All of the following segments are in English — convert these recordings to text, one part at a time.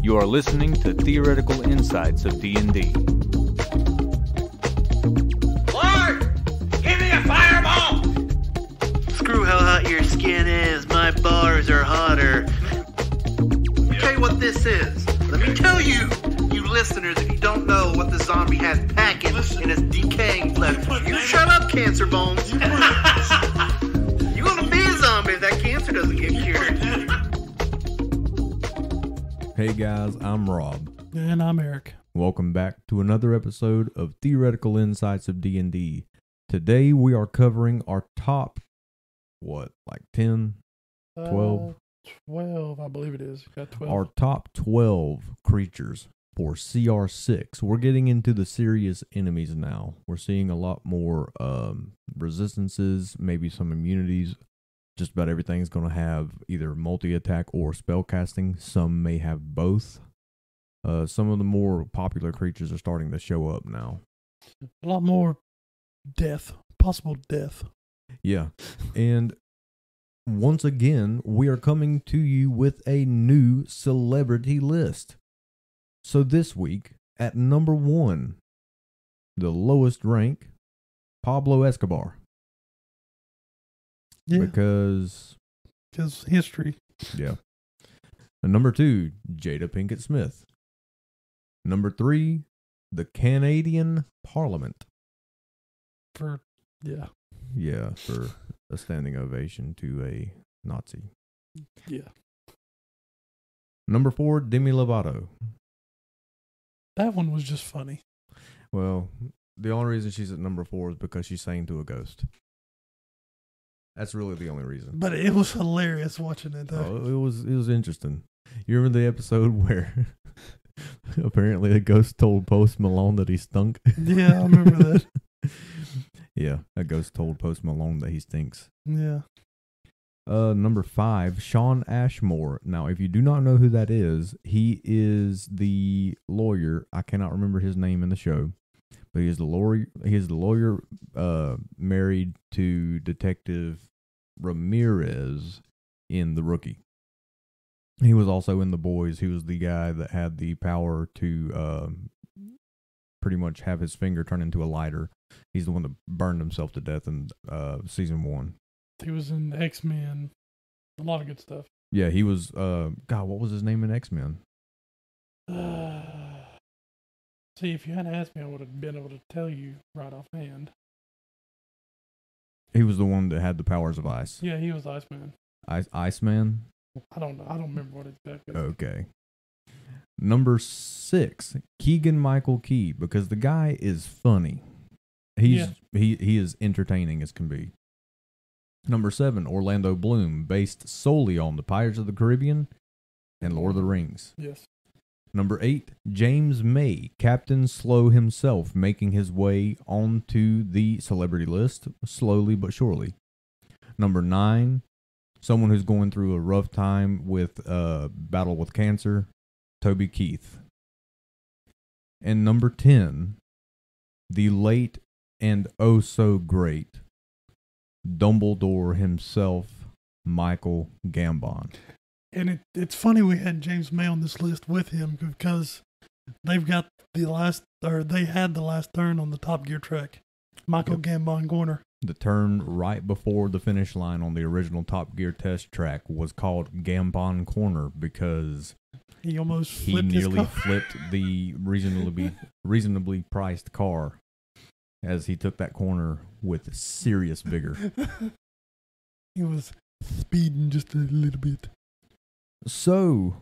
You are listening to Theoretical Insights of D&D. Lord, give me a fireball! Screw how hot your skin is, my bars are hotter. Let me tell you what this is. Let me tell you, you listeners, if you don't know what the zombie has packing in his decaying flesh. You shut up, Cancer Bones. You're gonna be a zombie if that cancer doesn't get cured. Hey guys, I'm Rob. And I'm Eric. Welcome back to another episode of Theoretical Insights of D&D. Today we are covering our top, 10, 12? 12, I believe it is. Got 12. Our top 12 creatures for CR6. We're getting into the serious enemies now. We're seeing a lot more resistances, maybe some immunities. Just about everything's going to have either multi-attack or spell casting. Some may have both. Some of the more popular creatures are starting to show up now. A lot more death, possible death. Yeah. And once again, we are coming to you with a new celebrity list. So this week, at number 1, the lowest rank, Pablo Escobar. Yeah. Because history. Yeah. And number 2, Jada Pinkett Smith. Number 3, the Canadian Parliament. Yeah, for a standing ovation to a Nazi. Yeah. Number 4, Demi Lovato. That one was just funny. Well, the only reason she's at number 4 is because she sang to a ghost. That's really the only reason. But it was hilarious watching it, though. Oh, it was interesting. You remember the episode where apparently the ghost told Post Malone that he stunk? Yeah, I remember that. Yeah, a ghost told Post Malone that he stinks. Yeah. Number 5, Sean Ashmore. Now, if you do not know who that is, he is the lawyer. I cannot remember his name in the show, but he is the lawyer. He is the lawyer married to Detective Ramirez in The Rookie. He was also in The Boys. He was the guy that had the power to pretty much have his finger turn into a lighter. He's the one that burned himself to death in season 1. He was in X-Men. A lot of good stuff. Yeah, he was, what was his name in X-Men? See, if you hadn't asked me, I would have been able to tell you right offhand. He was the one that had the powers of ice. Yeah, he was Iceman. Iceman? I don't know. I don't remember what exactly. Okay. Number 6, Keegan-Michael Key, because the guy is funny. He is entertaining as can be. Number 7, Orlando Bloom, based solely on the Pirates of the Caribbean and Lord of the Rings. Yes. Number 8, James May, Captain Slow himself, making his way onto the celebrity list, slowly but surely. Number 9, someone who's going through a rough time with battle with cancer, Toby Keith. And number 10, the late and oh so great Dumbledore himself, Michael Gambon. And it's funny we had James May on this list with him because they had the last turn on the Top Gear track. Michael Gambon Corner. The turn right before the finish line on the original Top Gear test track was called Gambon Corner because he almost he nearly flipped the reasonably priced car as he took that corner with serious vigor. He was speeding just a little bit. So,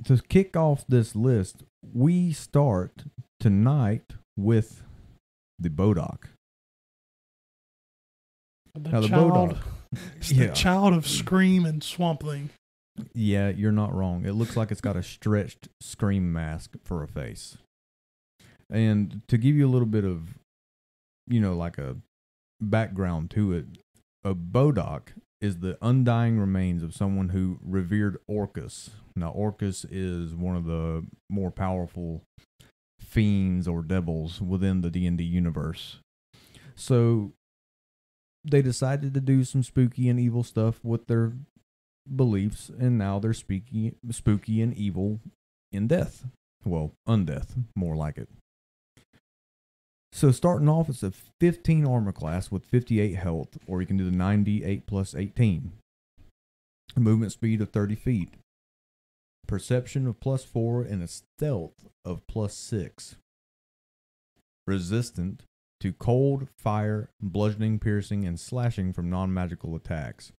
to kick off this list, we start tonight with the Bodok. The child of Scream and Swamp Thing. Yeah, you're not wrong. It looks like it's got a stretched Scream mask for a face. And to give you a little bit of, like a background to it, a Bodok is the undying remains of someone who revered Orcus. Now, Orcus is one of the more powerful fiends or devils within the D&D universe. So, they decided to do some spooky and evil stuff with their beliefs, and now they're spooky and evil in death. Well, undeath, more like it. So starting off, it's a 15 armor class with 58 health, or you can do the 98 plus 18. Movement speed of 30 feet. Perception of +4 and a stealth of +6. Resistant to cold, fire, bludgeoning, piercing, and slashing from non-magical attacks.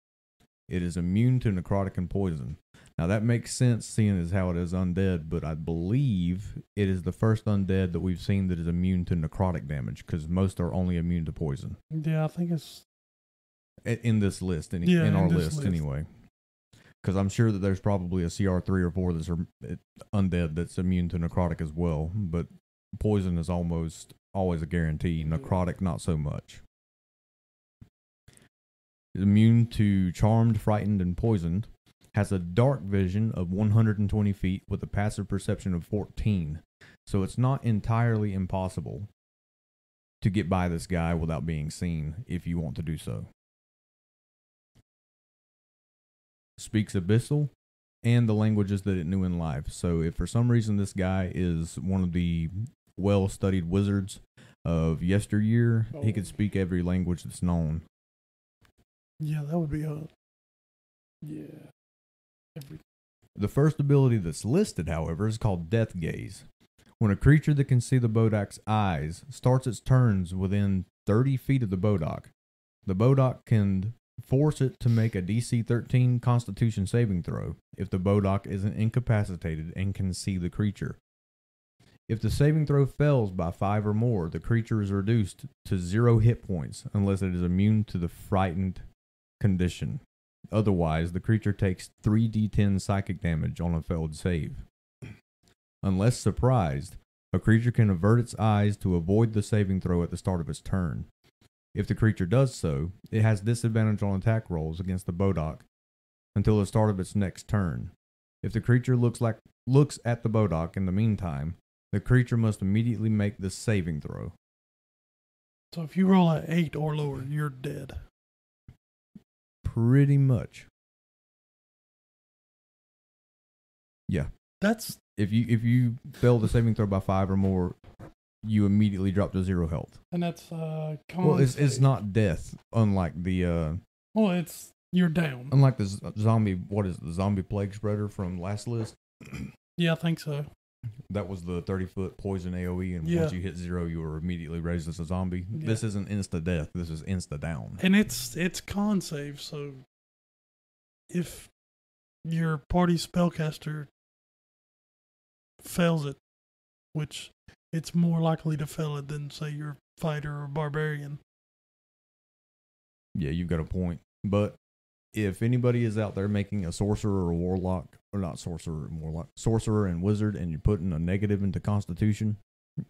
It is immune to necrotic and poison. Now that makes sense seeing as how it is undead, but I believe it is the first undead that we've seen that is immune to necrotic damage, because most are only immune to poison. Yeah, I think it's... In this list, in Yeah, our in this list list. Anyway. Because I'm sure that there's probably a CR 3 or 4 that's undead that's immune to necrotic as well, but poison is almost always a guarantee. Necrotic, not so much. Immune to charmed, frightened, and poisoned. Has a dark vision of 120 feet with a passive perception of 14. So it's not entirely impossible to get by this guy without being seen if you want to do so. Speaks Abyssal and the languages that it knew in life. So if for some reason this guy is one of the well-studied wizards of yesteryear, he could speak every language that's known. Yeah, that would be The first ability that's listed, however, is called Death Gaze. When a creature that can see the Bodak's eyes starts its turns within 30 feet of the Bodak, the Bodak can force it to make a DC 13 Constitution saving throw if the Bodak isn't incapacitated and can see the creature. If the saving throw fails by 5 or more, the creature is reduced to 0 hit points unless it is immune to the frightened condition. Otherwise, the creature takes 3d10 psychic damage on a failed save. Unless surprised, a creature can avert its eyes to avoid the saving throw at the start of its turn. If the creature does so, it has disadvantage on attack rolls against the Bodak until the start of its next turn. If the creature looks at the Bodak in the meantime, the creature must immediately make the saving throw. So if you roll an 8 or lower, you're dead. Pretty much. Yeah. That's... If you fail the saving throw by 5 or more, you immediately drop to 0 health. And that's Well, it's not death, unlike the Well, it's you're down. unlike the zombie. What is it, the zombie plague spreader from last list? Yeah, I think so. That was the 30-foot poison AOE, and Yeah. once you hit 0, you were immediately raised as a zombie. Yeah. This isn't insta death. This is insta down. And it's con save, so if your party spellcaster fails it, which it's more likely to fail it than, say, your fighter or barbarian. Yeah, you've got a point. But if anybody is out there making a sorcerer or a warlock, or not sorcerer and warlock, sorcerer and wizard, and you're putting a negative into Constitution,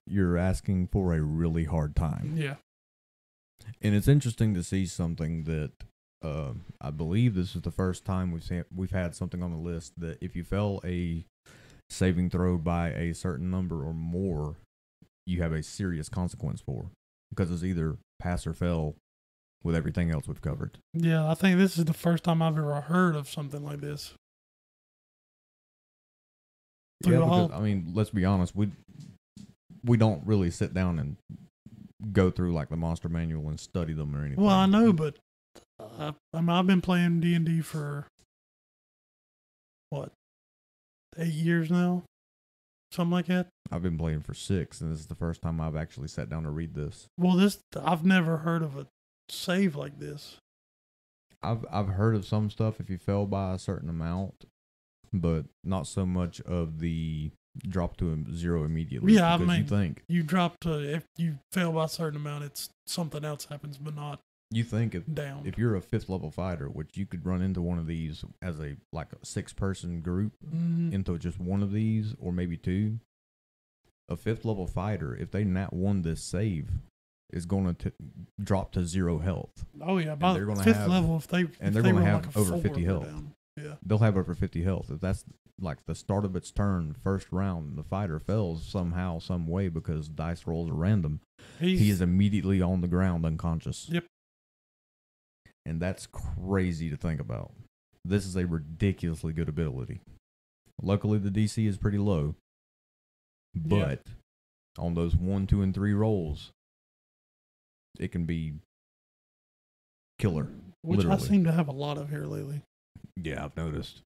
you're asking for a really hard time. Yeah. And it's interesting to see something that I believe this is the first time we've had something on the list that if you fail a saving throw by a certain number or more, you have a serious consequence for, because it's either pass or fail with everything else we've covered. Yeah, I think this is the first time I've ever heard of something like this. Yeah, because, I mean, let's be honest, we don't really sit down and go through like the monster manual and study them or anything. Well, I know, but I've been playing D&D for, 8 years now? Something like that? I've been playing for 6, and this is the first time I've actually sat down to read this. Well, I've never heard of a save like this. I've heard of some stuff if you fell by a certain amount, but not so much of the drop to a 0 immediately. Yeah, I because mean, you drop to, if you fail by a certain amount, it's something else happens, but not you think down. if you're a 5th level fighter, which you could run into one of these as a 6-person group into just one of these or maybe 2, a 5th level fighter, if they nat 1 this save, is going to drop to 0 health. Oh yeah, by they're gonna 5th level, they're going to have over 50 health. Yeah, They'll have over 50 health. If that's like the start of its turn, first round, the fighter fails somehow, some way, because dice rolls are random, he is immediately on the ground unconscious. Yep. And that's crazy to think about. This is a ridiculously good ability. Luckily, the DC is pretty low. But on those 1, 2, and 3 rolls, it can be killer. Which literally. I seem to have a lot of here lately. Yeah, I've noticed.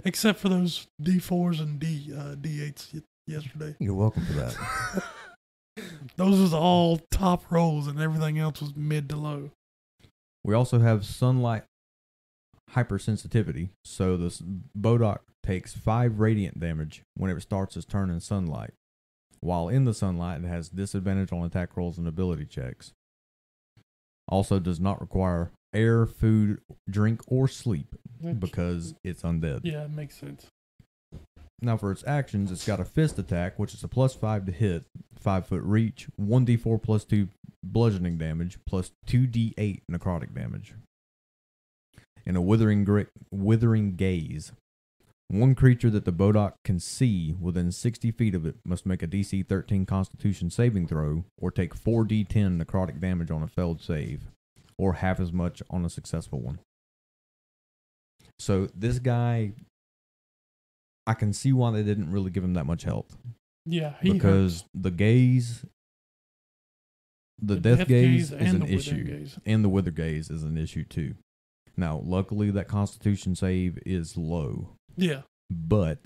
Except for those D4s and D8s yesterday. You're welcome for that. Those was all top rolls and everything else was mid to low. We also have sunlight hypersensitivity. So this Bodok takes 5 radiant damage whenever it starts its turn in sunlight. While in the sunlight, it has disadvantage on attack rolls and ability checks. Also does not require air, food, drink, or sleep because it's undead. Yeah, it makes sense. Now for its actions, it's got a fist attack, which is a +5 to hit, 5-foot reach, 1d4 plus 2 bludgeoning damage, plus 2d8 necrotic damage. And a withering gaze. One creature that the Bodok can see within 60 feet of it must make a DC 13 Constitution saving throw or take 4d10 necrotic damage on a failed save, or half as much on a successful one. So this guy, I can see why they didn't really give him that much health. Yeah, because the gaze, the death gaze is an issue, and the wither gaze is an issue too. Now, luckily, that Constitution save is low. Yeah. But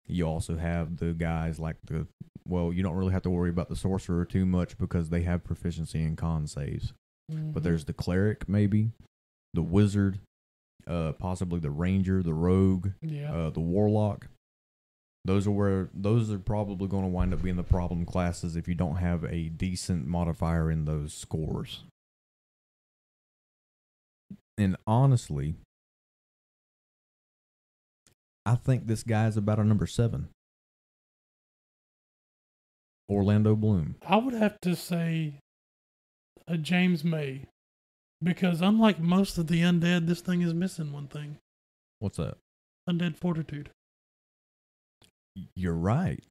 you also have the guys like you don't really have to worry about the sorcerer too much because they have proficiency in con saves. Mm-hmm. But there's the cleric, maybe, the wizard, possibly the ranger, the rogue, the warlock. Those are probably going to wind up being the problem classes if you don't have a decent modifier in those scores. And honestly, I think this guy's about a number 7. Orlando Bloom. I would have to say a James May. Because unlike most of the undead, this thing is missing one thing. What's that? Undead fortitude. You're right.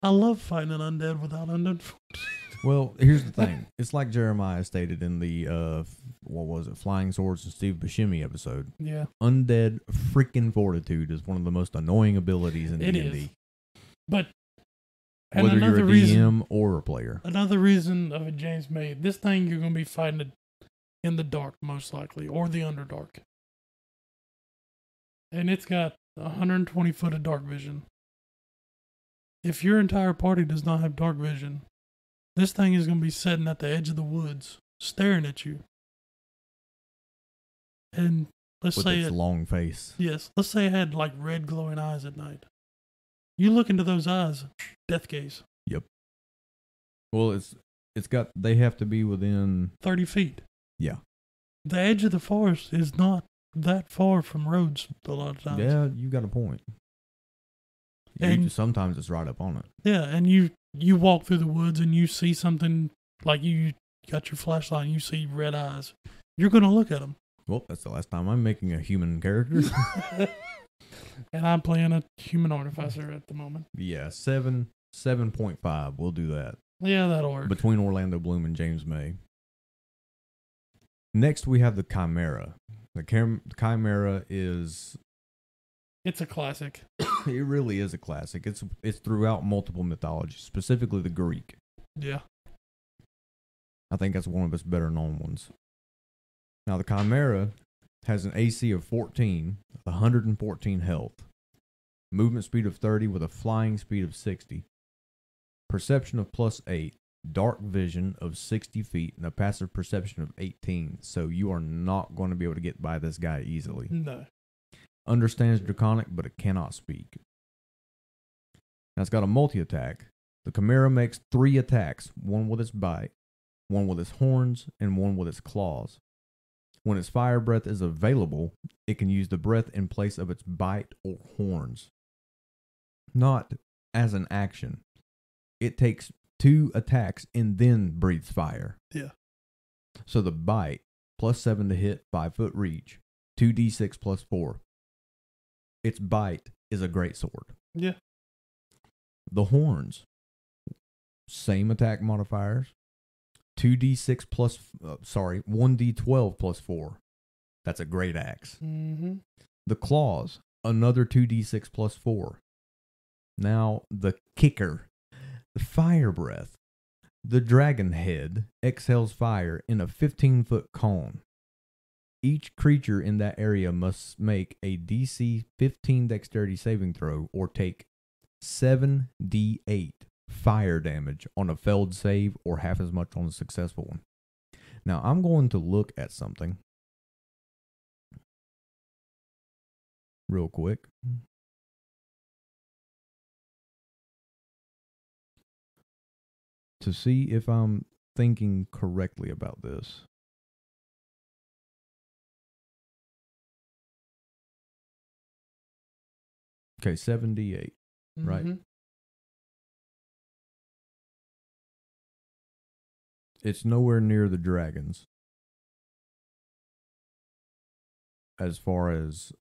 I love fighting an undead without undead fortitude. Well, here's the thing. It's like Jeremiah stated in the, Flying Swords and Steve Buscemi episode. Yeah. Undead freaking fortitude is one of the most annoying abilities in D&D. It is. But whether you're a DM or a player. Another reason of a James May, this thing you're going to be fighting it in the dark most likely, or the Underdark. And it's got 120 foot of dark vision. If your entire party does not have dark vision, this thing is going to be sitting at the edge of the woods, staring at you. And let's say its long face. Yes, let's say it had like red glowing eyes at night. You look into those eyes, death gaze. Yep. Well, they have to be within 30 feet. Yeah. The edge of the forest is not that far from roads a lot of times. Yeah, you got a point. Sometimes it's right up on it. Yeah, and you walk through the woods and you see something, like you got your flashlight and you see red eyes. You're going to look at them. Well, that's the last time I'm making a human character. And I'm playing a human artificer at the moment. Yeah, 7.5. We'll do that. Yeah, that'll work. Between Orlando Bloom and James May. Next, we have the Chimera. The Chimera is... It's a classic. It really is a classic. It's throughout multiple mythologies, specifically the Greek. Yeah. I think that's one of its better known ones. Now, the Chimera has an AC of 14, 114 health, movement speed of 30 with a flying speed of 60, perception of +8, dark vision of 60 feet, and a passive perception of 18. So you are not going to be able to get by this guy easily. No. Understands Draconic, but it cannot speak. Now, it's got a multi-attack. The Chimera makes 3 attacks, one with its bite, one with its horns, and one with its claws. When its fire breath is available, it can use the breath in place of its bite or horns. Not as an action. It takes 2 attacks and then breathes fire. Yeah. So the bite, +7 to hit, 5-foot reach, 2d6 +4. Its bite is a great sword. Yeah. The horns, same attack modifiers. 1d12 +4. That's a great axe. Mm-hmm. The claws, another 2d6 +4. Now, the kicker, the fire breath. The dragon head exhales fire in a 15-foot cone. Each creature in that area must make a DC 15 dexterity saving throw or take 7d8 fire damage on a failed save or half as much on a successful one. Now, I'm going to look at something real quick. To see if I'm thinking correctly about this. Okay, 7d8, right? Mhm. It's nowhere near the dragons as far as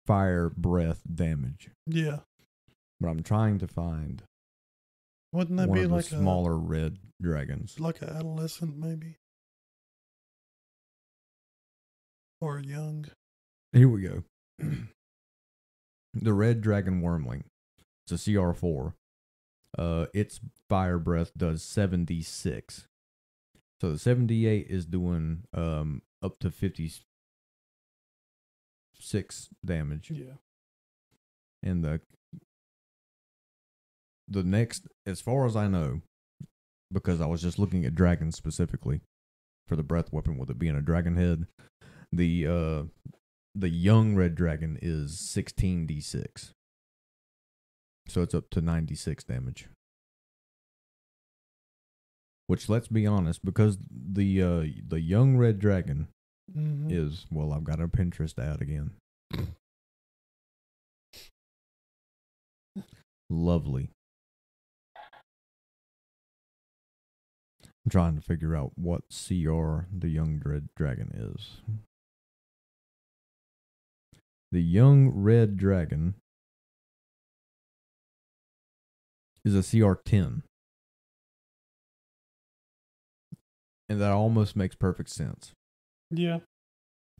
fire breath damage. Yeah. But I'm trying to find Wouldn't that one be of the like smaller red dragons. like an adolescent maybe? Or young? Here we go. The red dragon wormling. It's a CR4. Its fire breath does 7d6. So the 7d8 is doing up to 56 damage. Yeah. And the next, as far as I know, because I was just looking at dragons specifically for the breath weapon, with it being a dragon head, the young red dragon is 16d6. So it's up to 96 damage. Which, let's be honest, because the young red dragon is, well, I've got a Pinterest ad again. Lovely. I'm trying to figure out what CR the young red dragon is. The young red dragon is a CR10. And that almost makes perfect sense. Yeah.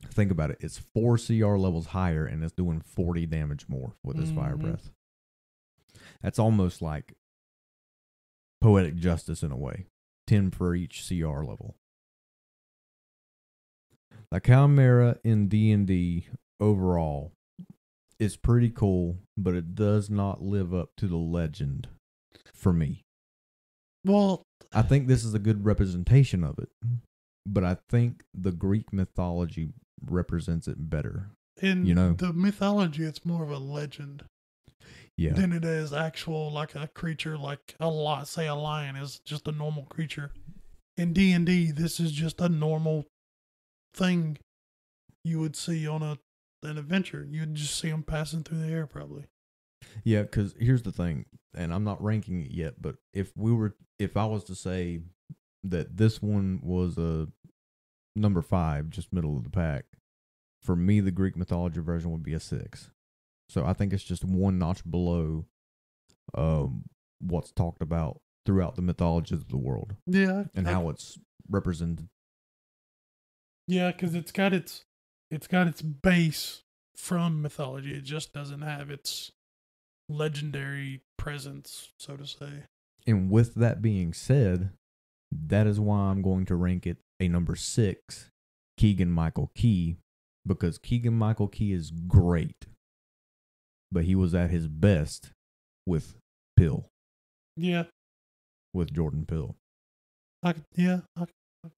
Think about it. It's 4 CR levels higher and it's doing 40 damage more with its fire breath. That's almost like poetic justice in a way. 10 for each CR level. The Chimera in D&D overall is pretty cool, but it does not live up to the legend for me. Well, I think this is a good representation of it, but I think the Greek mythology represents it better. in You know. the mythology, it's more of a legend Yeah. than it is actual, like a creature, like say a lion is just a normal creature. In D&D, this is just a normal thing you would see on an adventure. You'd just see them passing through the air, probably. Yeah, because here's the thing, and I'm not ranking it yet, but if I was to say that this one was a number 5, just middle of the pack, for me, the Greek mythology version would be a 6. So I think it's just one notch below what's talked about throughout the mythologies of the world. Yeah. And how it's represented. Yeah, because it's got its base from mythology. It just doesn't have its legendary presence, so to say. And with that being said, that is why I'm going to rank it a number 6, Keegan-Michael Key, because Keegan-Michael Key is great, but he was at his best with Pill, Yeah. with Jordan Pill. I could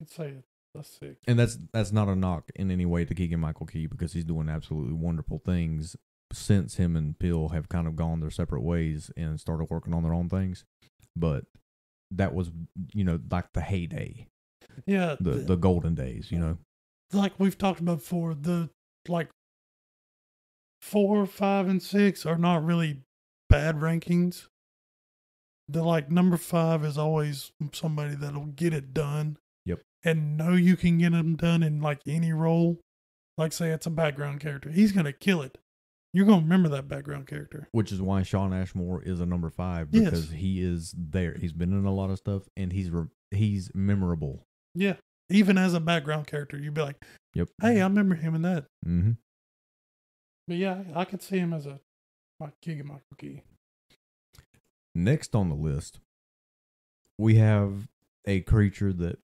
say it. That's 6. And that's not a knock in any way to Keegan-Michael Key, because he's doing absolutely wonderful things since him and Pill have kind of gone their separate ways and started working on their own things. But that was, like the heyday. Yeah. The golden days, Like we've talked about before, the 4, 5, and 6 are not really bad rankings. The number 5 is always somebody that'll get it done. Yep. And know you can get them done in any role. Like say it's a background character. He's going to kill it. You're going to remember that background character. Which is why Shawn Ashmore is a number 5, Yes. because he is there. He's been in a lot of stuff, and he's memorable. Yeah. Even as a background character, you'd be like, Yep. hey, I remember him in that. Mm-hmm. But yeah, I could see him as a Michael Key. Next on the list, we have a creature that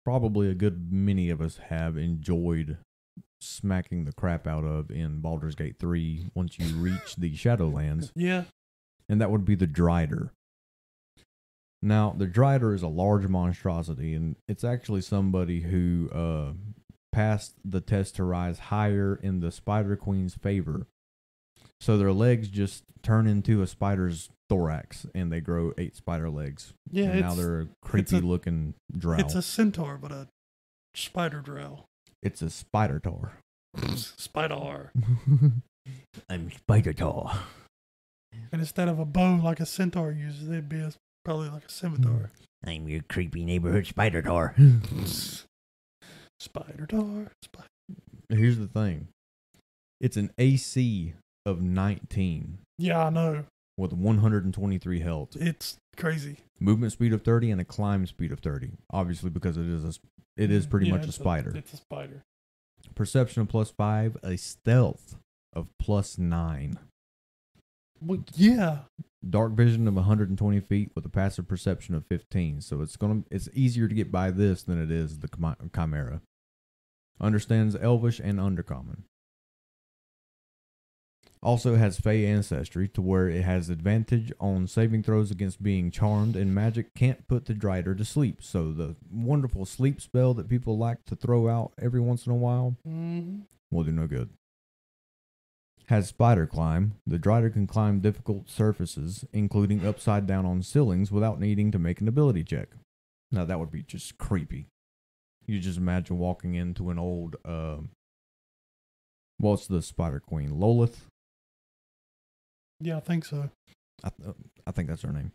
probably a good many of us have enjoyed smacking the crap out of in Baldur's Gate 3 once you reach the Shadowlands, Yeah. and that would be the Drider. Now, the Drider is a large monstrosity, and it's actually somebody who passed the test to rise higher in the Spider Queen's favor. So their legs just turn into a spider's thorax, and they grow 8 spider legs. Yeah, and now they're a creepy-looking drow. It's a centaur, but a spider drow. It's a spider tar. Spider. I'm spider tar. And instead of a bow like a centaur uses, it'd be probably like a scimitar. I'm your creepy neighborhood spider tar. Spider tar. Here's the thing. It's an AC of 19 Yeah, I know. with 123 health. It's crazy. Movement speed of 30 and a climb speed of 30. Obviously, because it is pretty much a it's spider. It's a spider. Perception of +5, a stealth of +9. Well, yeah. Dark vision of 120 feet with a passive perception of 15. So it's easier to get by this than it is the Chimera. Understands Elvish and Undercommon. Also has Fey ancestry to where it has advantage on saving throws against being charmed, and magic can't put the Drider to sleep. So the wonderful sleep spell that people like to throw out every once in a while will do no good. Has spider climb. The Drider can climb difficult surfaces, including upside down on ceilings, without needing to make an ability check. Now that would be just creepy. You just imagine walking into an old, what's the Spider Queen? Lolith? Yeah, I think so. I think that's her name.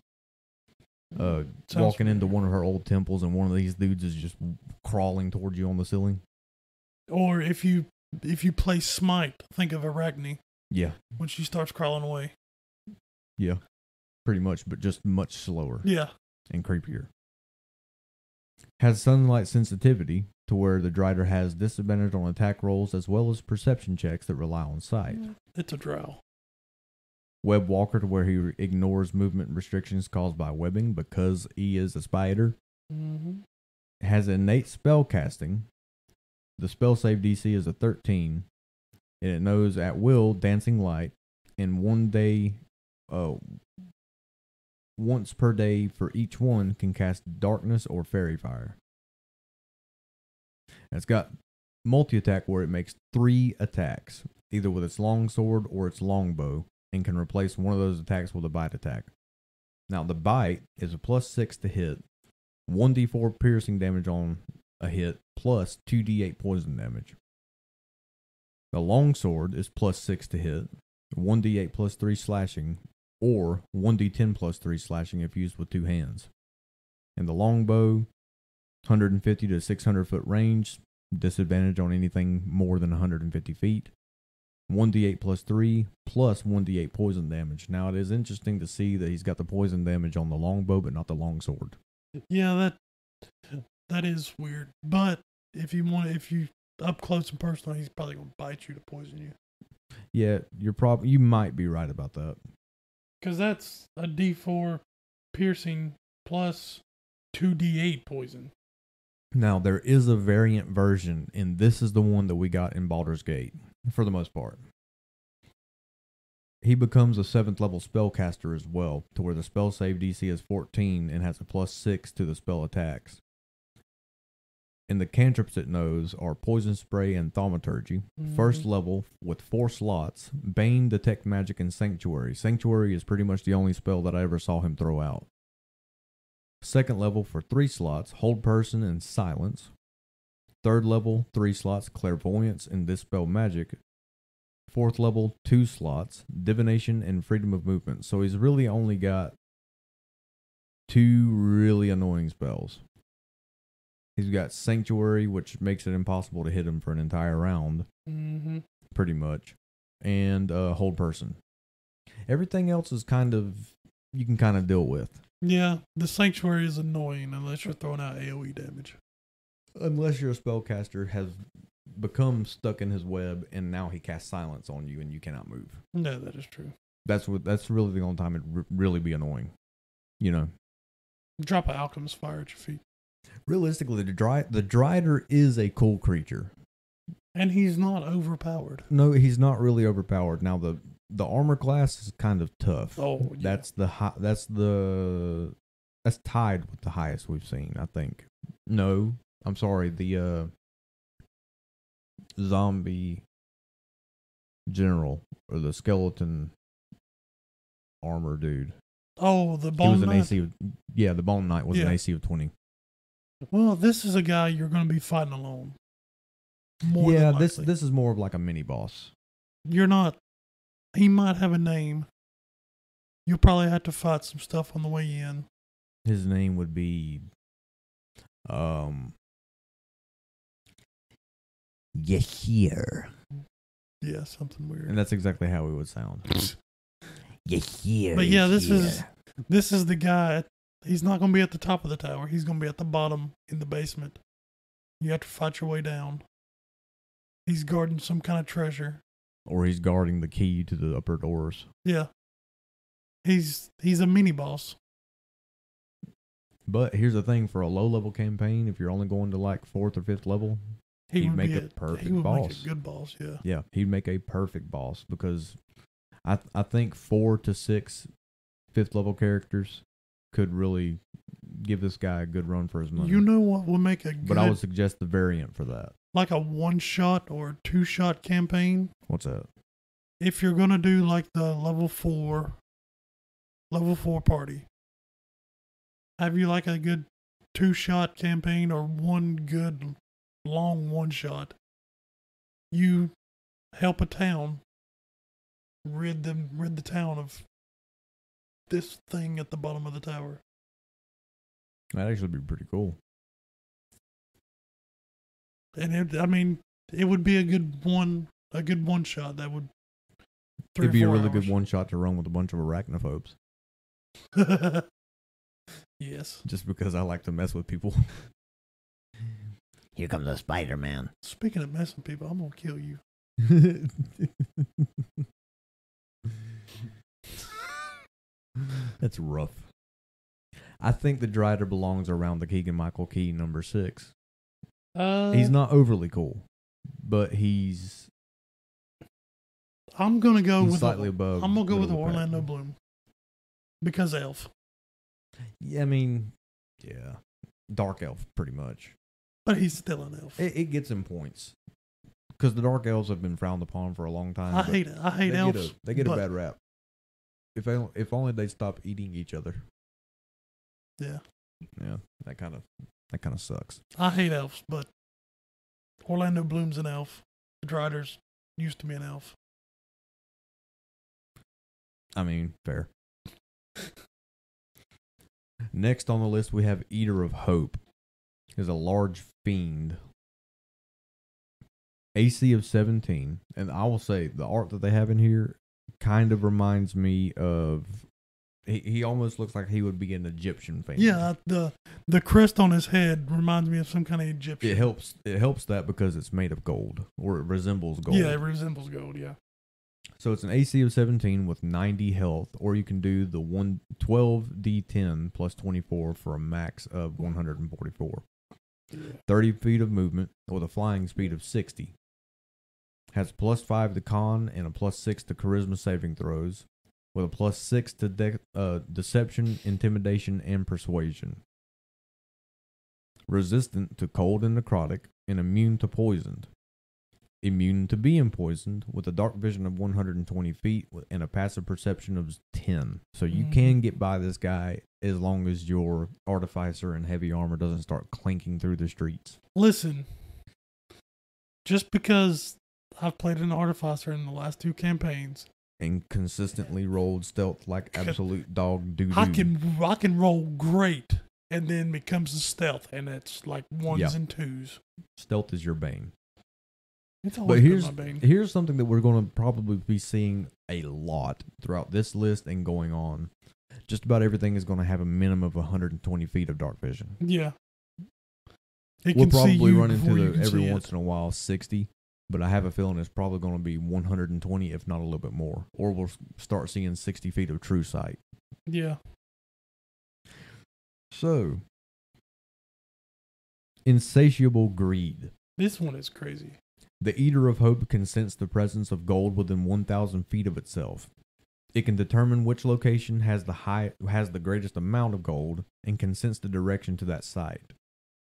Sounds Walking into familiar. one of her old temples, and one of these dudes is just crawling towards you on the ceiling. Or if you play Smite, think of Arachne Yeah, when she starts crawling away. yeah, pretty much, but just much slower Yeah. and creepier. Has sunlight sensitivity to where the Drider has disadvantage on attack rolls as well as perception checks that rely on sight. It's a drow. Web walker to where he ignores movement restrictions caused by webbing because he is a spider. Has innate spell casting. The spell save DC is a 13, and it knows at will dancing light, and once per day for each one can cast darkness or fairy fire. And it's got multi-attack where it makes 3 attacks, either with its long sword or its longbow, and can replace one of those attacks with a bite attack. Now the bite is a +6 to hit, 1d4 piercing damage on a hit, plus 2d8 poison damage. The longsword is +6 to hit, 1d8 plus 3 slashing, or 1d10 plus 3 slashing if used with 2 hands. And the longbow, 150 to 600 foot range, disadvantage on anything more than 150 feet. 1d8 plus 3 plus 1d8 poison damage. Now it is interesting to see that he's got the poison damage on the longbow but not the longsword. Yeah, that is weird. But if you up close and personal, he's probably gonna bite you to poison you. Yeah, you might be right about that. Because that's a D4 piercing plus 2d8 poison. Now there is a variant version, and this is the one that we got in Baldur's Gate for the most part. He becomes a 7th level spellcaster as well, to where the spell save DC is 14 and has a +6 to the spell attacks. And the cantrips it knows are Poison Spray and Thaumaturgy. First level with 4 slots. Bane, Detect Magic, and Sanctuary. Sanctuary is pretty much the only spell that I ever saw him throw out. Second level for 3 slots. Hold Person and Silence. Third level, 3 slots. Clairvoyance and Dispel Magic. Fourth level, 2 slots. Divination and Freedom of Movement. So he's really only got 2 really annoying spells. He's got Sanctuary, which makes it impossible to hit him for an entire round. Pretty much. And Hold Person. Everything else is you can kind of deal with. Yeah, the Sanctuary is annoying unless you're throwing out AoE damage. Unless your spellcaster has become stuck in his web and now he casts silence on you and you cannot move. No, that is true. That's really the only time it'd really be annoying. You know. Drop an alchemist fire at your feet. Realistically, the Drider is a cool creature. And he's not overpowered. No, he's not really overpowered. Now the armor class is kind of tough. Oh, yeah. That's tied with the highest we've seen, I think. No, I'm sorry, the zombie general or the skeleton armor dude. Oh, the He Bone was an Knight. AC of, the Bone Knight was an AC of 20. Well, this is a guy you're going to be fighting alone. More Yeah, than likely. this is more of like a mini boss. You're not. He might have a name. You'll probably have to fight some stuff on the way in. His name would be Yahir. Yeah, something weird. And that's exactly how he would sound. Yahir. But yeah, this is the guy. He's not going to be at the top of the tower. He's going to be at the bottom in the basement. You have to fight your way down. He's guarding some kind of treasure. Or he's guarding the key to the upper doors. Yeah. He's a mini boss. But here's the thing, for a low level campaign, if you're only going to like 4th or 5th level, he'd make a perfect boss. Make a good boss, yeah. Yeah, he'd make a perfect boss because I think 4 to 6 5th level characters could really give this guy a good run for his money. You know what would make a good... But I would suggest the variant for that. Like a 1-shot or 2-shot campaign. What's that? If you're going to do like the level 4 party, have you like a good 2-shot campaign or one good long 1-shot? You help a town, rid the town of this thing at the bottom of the tower. That'd actually be pretty cool. And it would be a good one shot that would. It'd be a really good 1-shot to run with a bunch of arachnophobes. Yes. Just because I like to mess with people. Here comes the Spider-Man. Speaking of messing people, I'm gonna kill you. That's rough. I think the Drider belongs around the Keegan-Michael Key number 6. He's not overly cool, but he's I'm gonna go with slightly above. I'm gonna go with middle of the Orlando pack. Bloom because elf. Yeah, I mean, yeah, dark elf pretty much. But he's still an elf. It gets him points because the dark elves have been frowned upon for a long time. I hate it. I hate elves. They get a bad rap. If only they stop eating each other. Yeah. Yeah, that kind of sucks. I hate elves, but Orlando Bloom's an elf. The Driders used to be an elf. I mean, fair. Next on the list, we have Eater of Hope. Is a large fiend. AC of 17. And I will say, the art that they have in here kind of reminds me of... He almost looks like he would be an Egyptian fiend. Yeah, the crest on his head reminds me of some kind of Egyptian. It helps that because it's made of gold, or it resembles gold. Yeah, it resembles gold, yeah. So it's an AC of 17 with 90 health, or you can do the 12d10 plus 24 for a max of 144. Yeah. 30 feet of movement with a flying speed of 60. Has +5 to con and a +6 to charisma saving throws, with a +6 to deception, intimidation, and persuasion. Resistant to cold and necrotic, and immune to poisoned. Immune to being poisoned, with a dark vision of 120 feet and a passive perception of 10. So you can get by this guy as long as your artificer and heavy armor doesn't start clanking through the streets. Listen, just because I've played an artificer in the last 2 campaigns, And consistently rolled stealth like absolute dog doo-doo. I can roll great, and then becomes a stealth, and it's like 1s and 2s. Stealth is your bane. It's But always been my bane. here's something that we're going to probably be seeing a lot throughout this list and going on. Just about everything is going to have a minimum of 120 feet of dark vision. Yeah. We'll probably run into every once in a while 60, But I have a feeling it's probably going to be 120, if not a little bit more. Or we'll start seeing 60 feet of true sight. Yeah. So, insatiable greed. This one is crazy. The Eater of Hope can sense the presence of gold within 1,000 feet of itself. It can determine which location has the greatest amount of gold and can sense the direction to that site.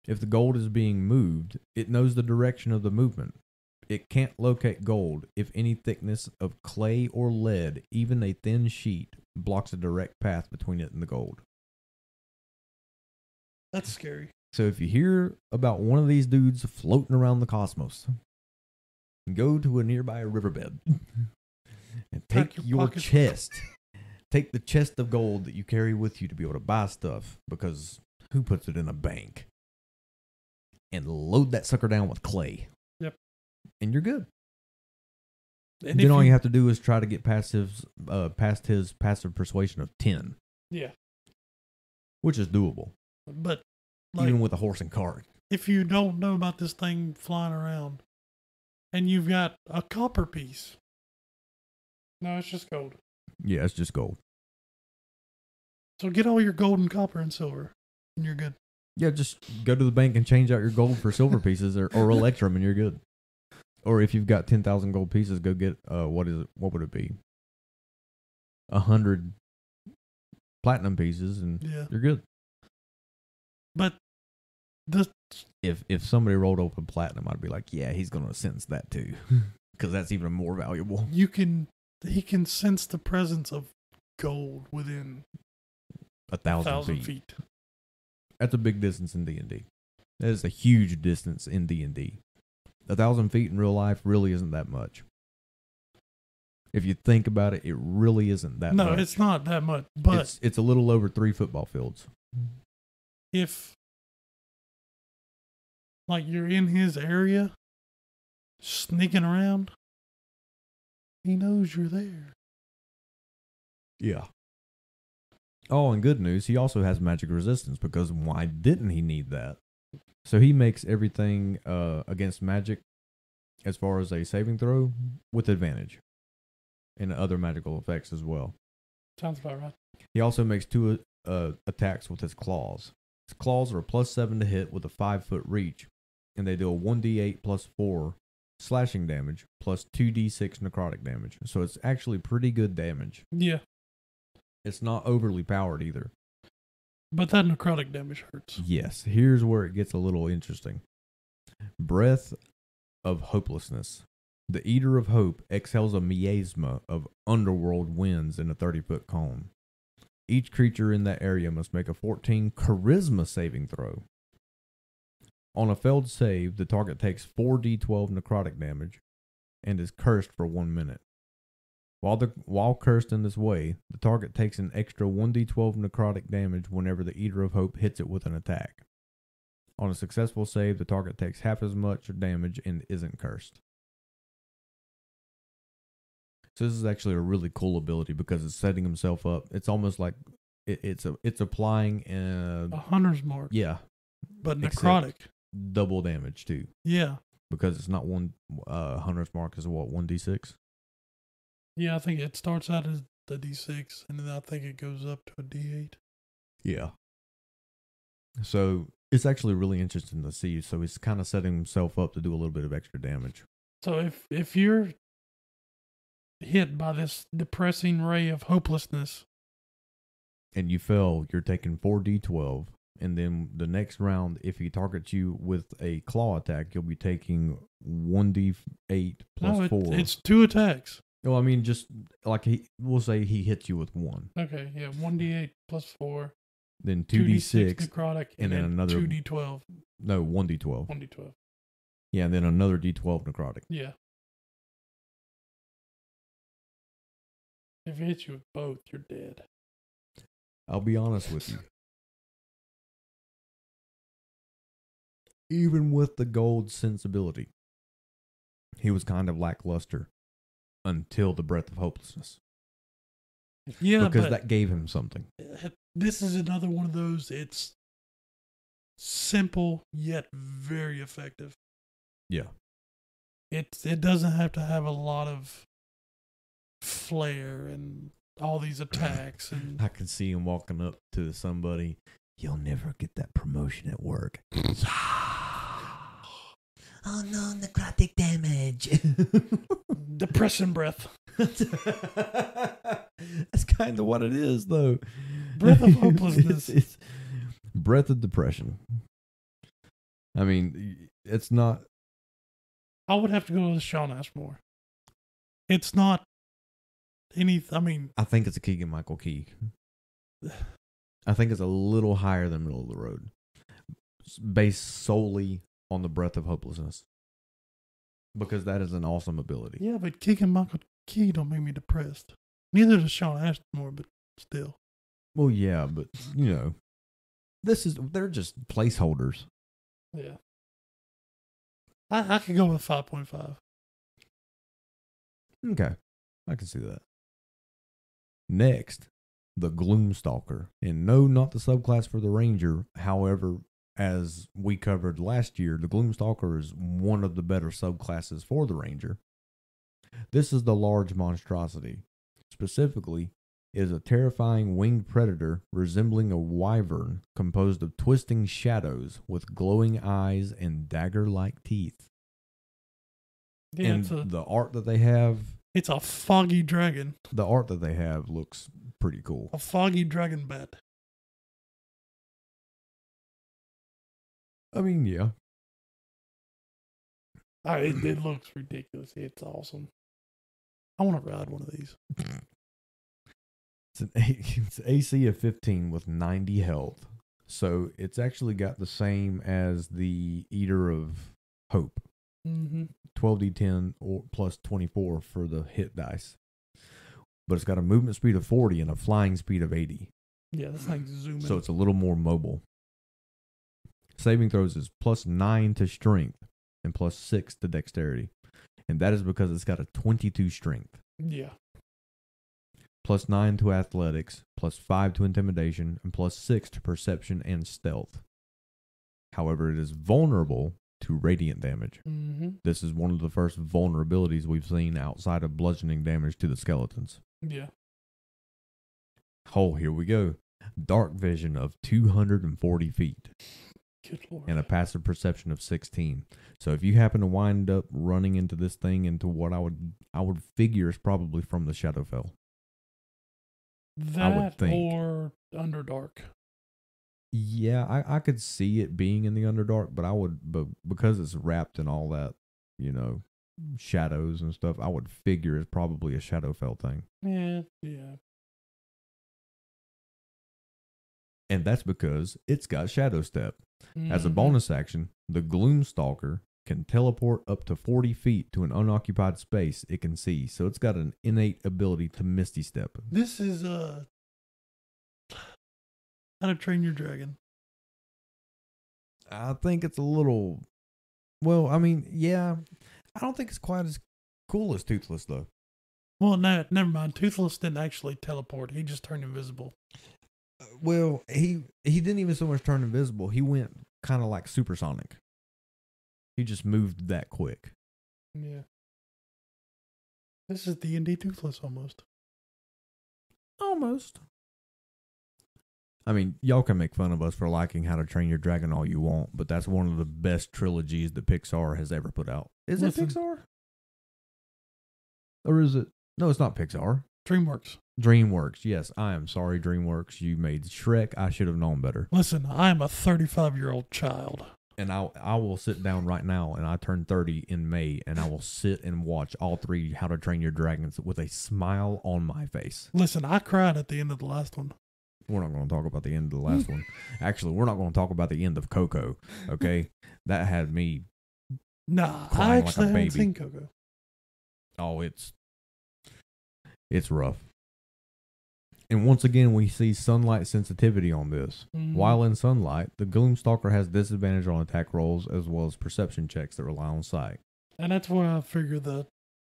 If the gold is being moved, it knows the direction of the movement. It can't locate gold if any thickness of clay or lead, even a thin sheet, blocks a direct path between it and the gold. That's scary. So if you hear about one of these dudes floating around the cosmos, go to a nearby riverbed and take your chest. Take the chest of gold that you carry with you to be able to buy stuff, because who puts it in a bank? And load that sucker down with clay. Yep. And you're good. And then all you have to do is try to get past his passive persuasion of 10. Yeah. Which is doable. But even with a horse and cart. If you don't know about this thing flying around and you've got a copper piece. No, it's just gold. Yeah, it's just gold. So get all your gold and copper and silver and you're good. Yeah, just go to the bank and change out your gold for silver pieces or electrum and you're good. Or if you've got 10,000 gold pieces, go get, what would it be? 100 platinum pieces and you're good. But if somebody rolled open platinum, I'd be like, yeah, he's going to sense that too. Because that's even more valuable. He can sense the presence of gold within 1,000 feet. That's a big distance in D&D. That is a huge distance in D&D. 1,000 feet in real life really isn't that much. If you think about it, it really isn't that much. No, it's not that much. But it's a little over 3 football fields. If like you're in his area, sneaking around, he knows you're there. Yeah. Oh, and good news, he also has magic resistance, because why didn't he need that? So he makes everything against magic, as far as a saving throw, with advantage. And other magical effects as well. Sounds about right. He also makes 2 attacks with his claws. His claws are a +7 to hit with a 5-foot reach, and they do a 1d8 +4 slashing damage, plus 2d6 necrotic damage. So it's actually pretty good damage. Yeah. It's not overly powered either. But that necrotic damage hurts. Yes. Here's where it gets a little interesting. Breath of Hopelessness. The Eater of Hope exhales a miasma of underworld winds in a 30-foot cone. Each creature in that area must make a 14 charisma saving throw. On a failed save, the target takes 4d12 necrotic damage and is cursed for 1 minute. While cursed in this way, the target takes an extra 1d12 necrotic damage whenever the Eater of Hope hits it with an attack. On a successful save, the target takes half as much damage and isn't cursed. So this is actually a really cool ability because it's setting himself up. It's almost like it's applying a hunter's mark. Yeah, but necrotic. Double damage too. Yeah, because it's not one hunter's mark is what 1d6. Yeah, I think it starts out as the d6, and then I think it goes up to a d8. Yeah. So it's actually really interesting to see. So he's kind of setting himself up to do a little bit of extra damage. So if you're hit by this depressing ray of hopelessness, and you fail, you're taking 4d12. And then the next round, if he targets you with a claw attack, you'll be taking 1d8 plus 4. It's 2 attacks. Well, I mean, just like we'll say he hits you with 1. Okay, yeah, 1d8 plus 4. Then 2d6 necrotic, and then another 2d12. No, 1d12. 1d12. Yeah, and then another d12 necrotic. Yeah. If it hits you with both, you're dead. I'll be honest with you. Even with the gold sensibility, he was kind of lackluster until the Breath of Hopelessness. Yeah, because that gave him something. This is another one of those. It's simple yet very effective. Yeah. it doesn't have to have a lot of flair and all these attacks and I can see him walking up to somebody. You'll never get that promotion at work. Oh no, necrotic damage. depression breath. That's kind of what it is, though. Breath of hopelessness. It's breath of depression. I mean, it's not. I would have to go with Sean Ashmore. It's not any. I mean, I think it's a Keegan Michael Key. I think it's a little higher than middle of the road, based solely on the breath of hopelessness, because that is an awesome ability. yeah, but kicking Michael Key don't make me depressed. Neither does Sean Ashmore, but still. Well, yeah, but you know, they're just placeholders. Yeah. I could go with 5.5. Okay, I can see that. Next, the Gloomstalker. And no, not the subclass for the Ranger. However, as we covered last year, the Gloomstalker is one of the better subclasses for the Ranger. This is the large monstrosity. Specifically, it is a terrifying winged predator resembling a wyvern composed of twisting shadows with glowing eyes and dagger-like teeth. Yeah, And the art that they have, it's a foggy dragon. the art that they have looks pretty cool. A foggy dragon bat. I mean, yeah. It looks ridiculous. It's awesome. I want to ride one of these. It's AC of 15 with 90 health. So it's actually got the same as the Eater of Hope. Mm-hmm. 12d10 or plus 24 for the hit dice. But it's got a movement speed of 40 and a flying speed of 80. Yeah, that's like zooming. So it's a little more mobile. Saving throws is plus 9 to strength and plus 6 to dexterity. And that is because it's got a 22 strength. Yeah. Plus 9 to athletics, plus 5 to intimidation, and plus 6 to perception and stealth. However, it is vulnerable to radiant damage. Mm-hmm. This is one of the first vulnerabilities we've seen outside of bludgeoning damage to the skeletons. Yeah. Oh, here we go. Dark vision of 240 feet. Good Lord. And a passive perception of 16. So if you happen to wind up running into this thing into what I would figure is probably from the Shadowfell. That I would think. or Underdark. Yeah, I could see it being in the Underdark, but because it's wrapped in all that, you know, shadows and stuff, I would figure it's probably a Shadowfell thing. Yeah. And that's because it's got Shadow Step. As a Mhm. bonus action, the Gloomstalker can teleport up to 40 feet to an unoccupied space it can see. So it's got an innate ability to Misty Step. This is How to Train Your Dragon. I think it's a little, well, I mean, yeah, I don't think it's quite as cool as Toothless, though. Well, no, never mind. Toothless didn't actually teleport. He just turned invisible. Well, he didn't even so much turn invisible. He went kind of like supersonic. He just moved that quick. Yeah. This is D&D Toothless almost. Almost. I mean, y'all can make fun of us for liking How to Train Your Dragon all you want, but that's one of the best trilogies that Pixar has ever put out. Is it Pixar? Or is it? No, it's not Pixar. DreamWorks. DreamWorks. Yes, I am sorry, DreamWorks. You made Shrek. I should have known better. Listen, I am a 35-year-old child. And I will sit down right now, and I turn 30 in May, and I will sit and watch all three How to Train Your Dragons with a smile on my face. Listen, I cried at the end of the last one. We're not going to talk about the end of the last one. Actually, we're not going to talk about the end of Coco, okay? That had me Nah, crying I like a actually haven't baby. seen Coco. Oh, it's rough. And once again, we see sunlight sensitivity on this. Mhm. While in sunlight, the Gloomstalker has disadvantage on attack rolls as well as perception checks that rely on sight. And that's where I figure the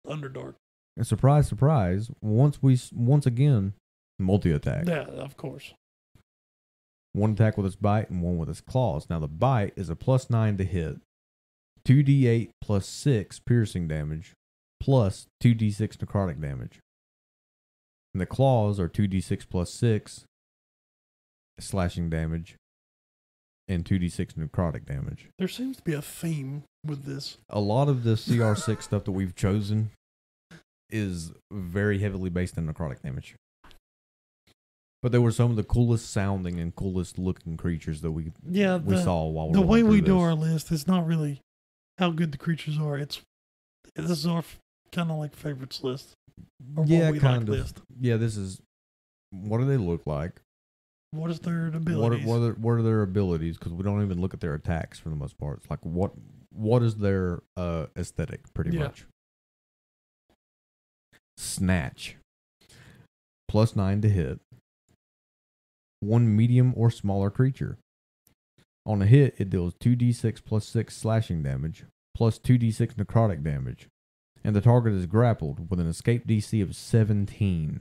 Underdark. And surprise, surprise, once again, multi-attack. Yeah, of course. One attack with its bite and one with its claws. Now, the bite is a +9 to hit. 2d8 plus 6 piercing damage, plus 2d6 necrotic damage. And the claws are 2d6 plus 6 slashing damage, and 2d6 necrotic damage. There seems to be a theme with this. A lot of the CR6 stuff that we've chosen is very heavily based in necrotic damage. But they were some of the coolest sounding and coolest looking creatures that we saw while the way we do this. our list is not really how good the creatures are. This is our kind of like favorites list. Or Yeah, what we kind like of. list. Yeah, this is, what do they look like? What is their abilities? What are their abilities? Because we don't even look at their attacks for the most part. It's like what is their aesthetic pretty much? Snatch. +9 to hit. 1 medium or smaller creature. On a hit, it deals 2d6 plus 6 slashing damage, plus 2d6 necrotic damage, and the target is grappled with an escape DC of 17.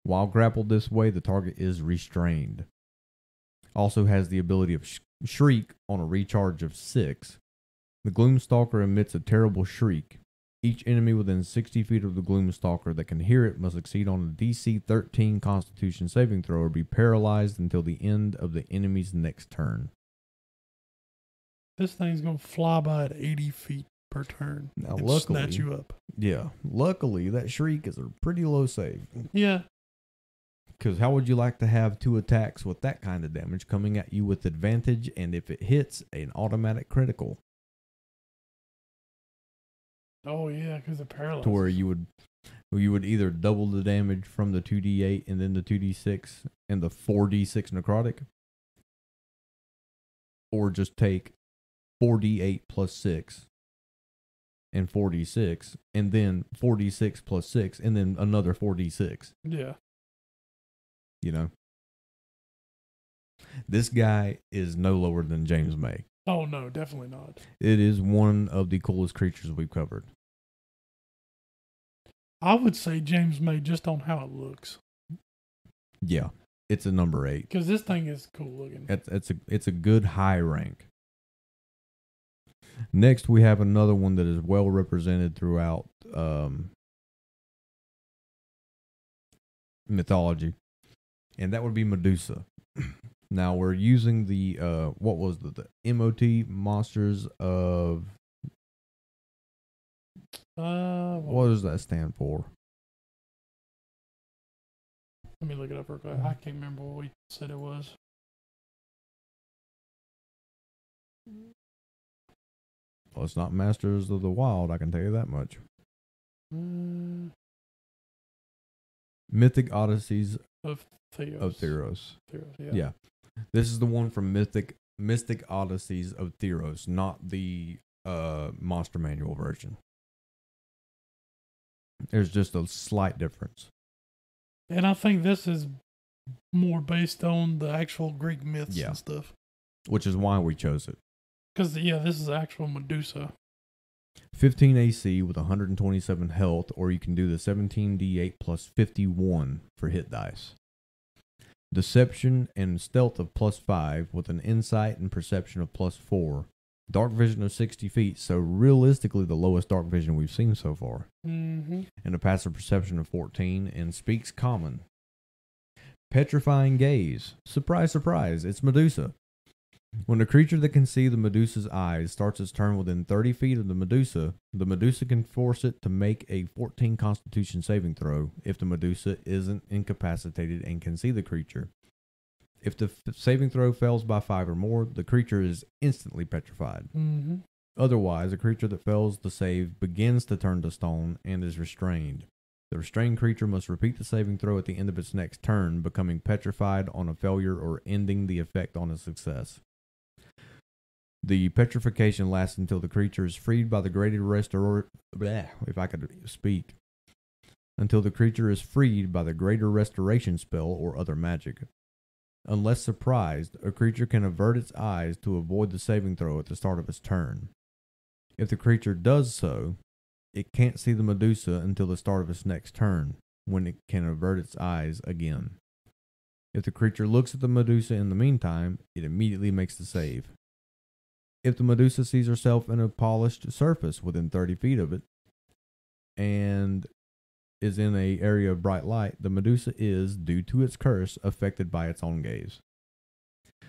While grappled this way, the target is restrained. Also has the ability of Shriek on a recharge of 6. The Gloomstalker emits a terrible shriek. Each enemy within 60 feet of the Gloomstalker that can hear it must succeed on a DC 13 Constitution saving throw or be paralyzed until the end of the enemy's next turn. This thing's going to fly by at 80 feet per turn Now, and luckily, snatch you up. Yeah, luckily that Shriek is a pretty low save. Yeah. Because how would you like to have 2 attacks with that kind of damage coming at you with advantage, and if it hits, an automatic critical? Oh, yeah, because they're paralyzed. To where you would either double the damage from the 2d8 and then the 2d6 and the 4d6 necrotic, or just take 4d8 plus 6 and 4d6, and then 4d6 plus 6, and then another 4d6. Yeah. You know? This guy is no lower than James May. Oh, no, definitely not. It is one of the coolest creatures we've covered. I would say James May just on how it looks. Yeah. It's a number 8. Because this thing is cool looking. It's a good high rank. Next, we have another one that is well represented throughout mythology, and that would be Medusa. Now we're using the what was the MOT Monsters of what does that stand for? Let me look it up real quick. I can't remember what we said it was. Well, it's not Masters of the Wild, I can tell you that much. Mythic Odysseys Of Theos. of Theros. Yeah. Yeah. This is the one from Mystic Odysseys of Theros, not the Monster Manual version. There's just a slight difference. And I think this is more based on the actual Greek myths and stuff. Which is why we chose it. Because, this is actual Medusa. 15 AC with 127 health, or you can do the 17d8 plus 51 for hit dice. Deception and stealth of +5 with an insight and perception of +4. Dark vision of 60 feet, so realistically the lowest dark vision we've seen so far. Mm-hmm. And a passive perception of 14, and speaks common. Petrifying gaze. Surprise, surprise, it's Medusa. When a creature that can see the Medusa's eyes starts its turn within 30 feet of the Medusa can force it to make a 14 Constitution saving throw if the Medusa isn't incapacitated and can see the creature. If the saving throw fails by 5 or more, the creature is instantly petrified. Mm-hmm. Otherwise, a creature that fails the save begins to turn to stone and is restrained. The restrained creature must repeat the saving throw at the end of its next turn, becoming petrified on a failure or ending the effect on a success. The petrification lasts until the creature is freed by the greater until the creature is freed by the greater restoration spell or other magic. Unless surprised, a creature can avert its eyes to avoid the saving throw at the start of its turn. If the creature does so, it can't see the Medusa until the start of its next turn, when it can avert its eyes again. If the creature looks at the Medusa in the meantime, it immediately makes the save. if the Medusa sees herself in a polished surface within 30 feet of it and is in a area of bright light, the Medusa is, due to its curse, affected by its own gaze.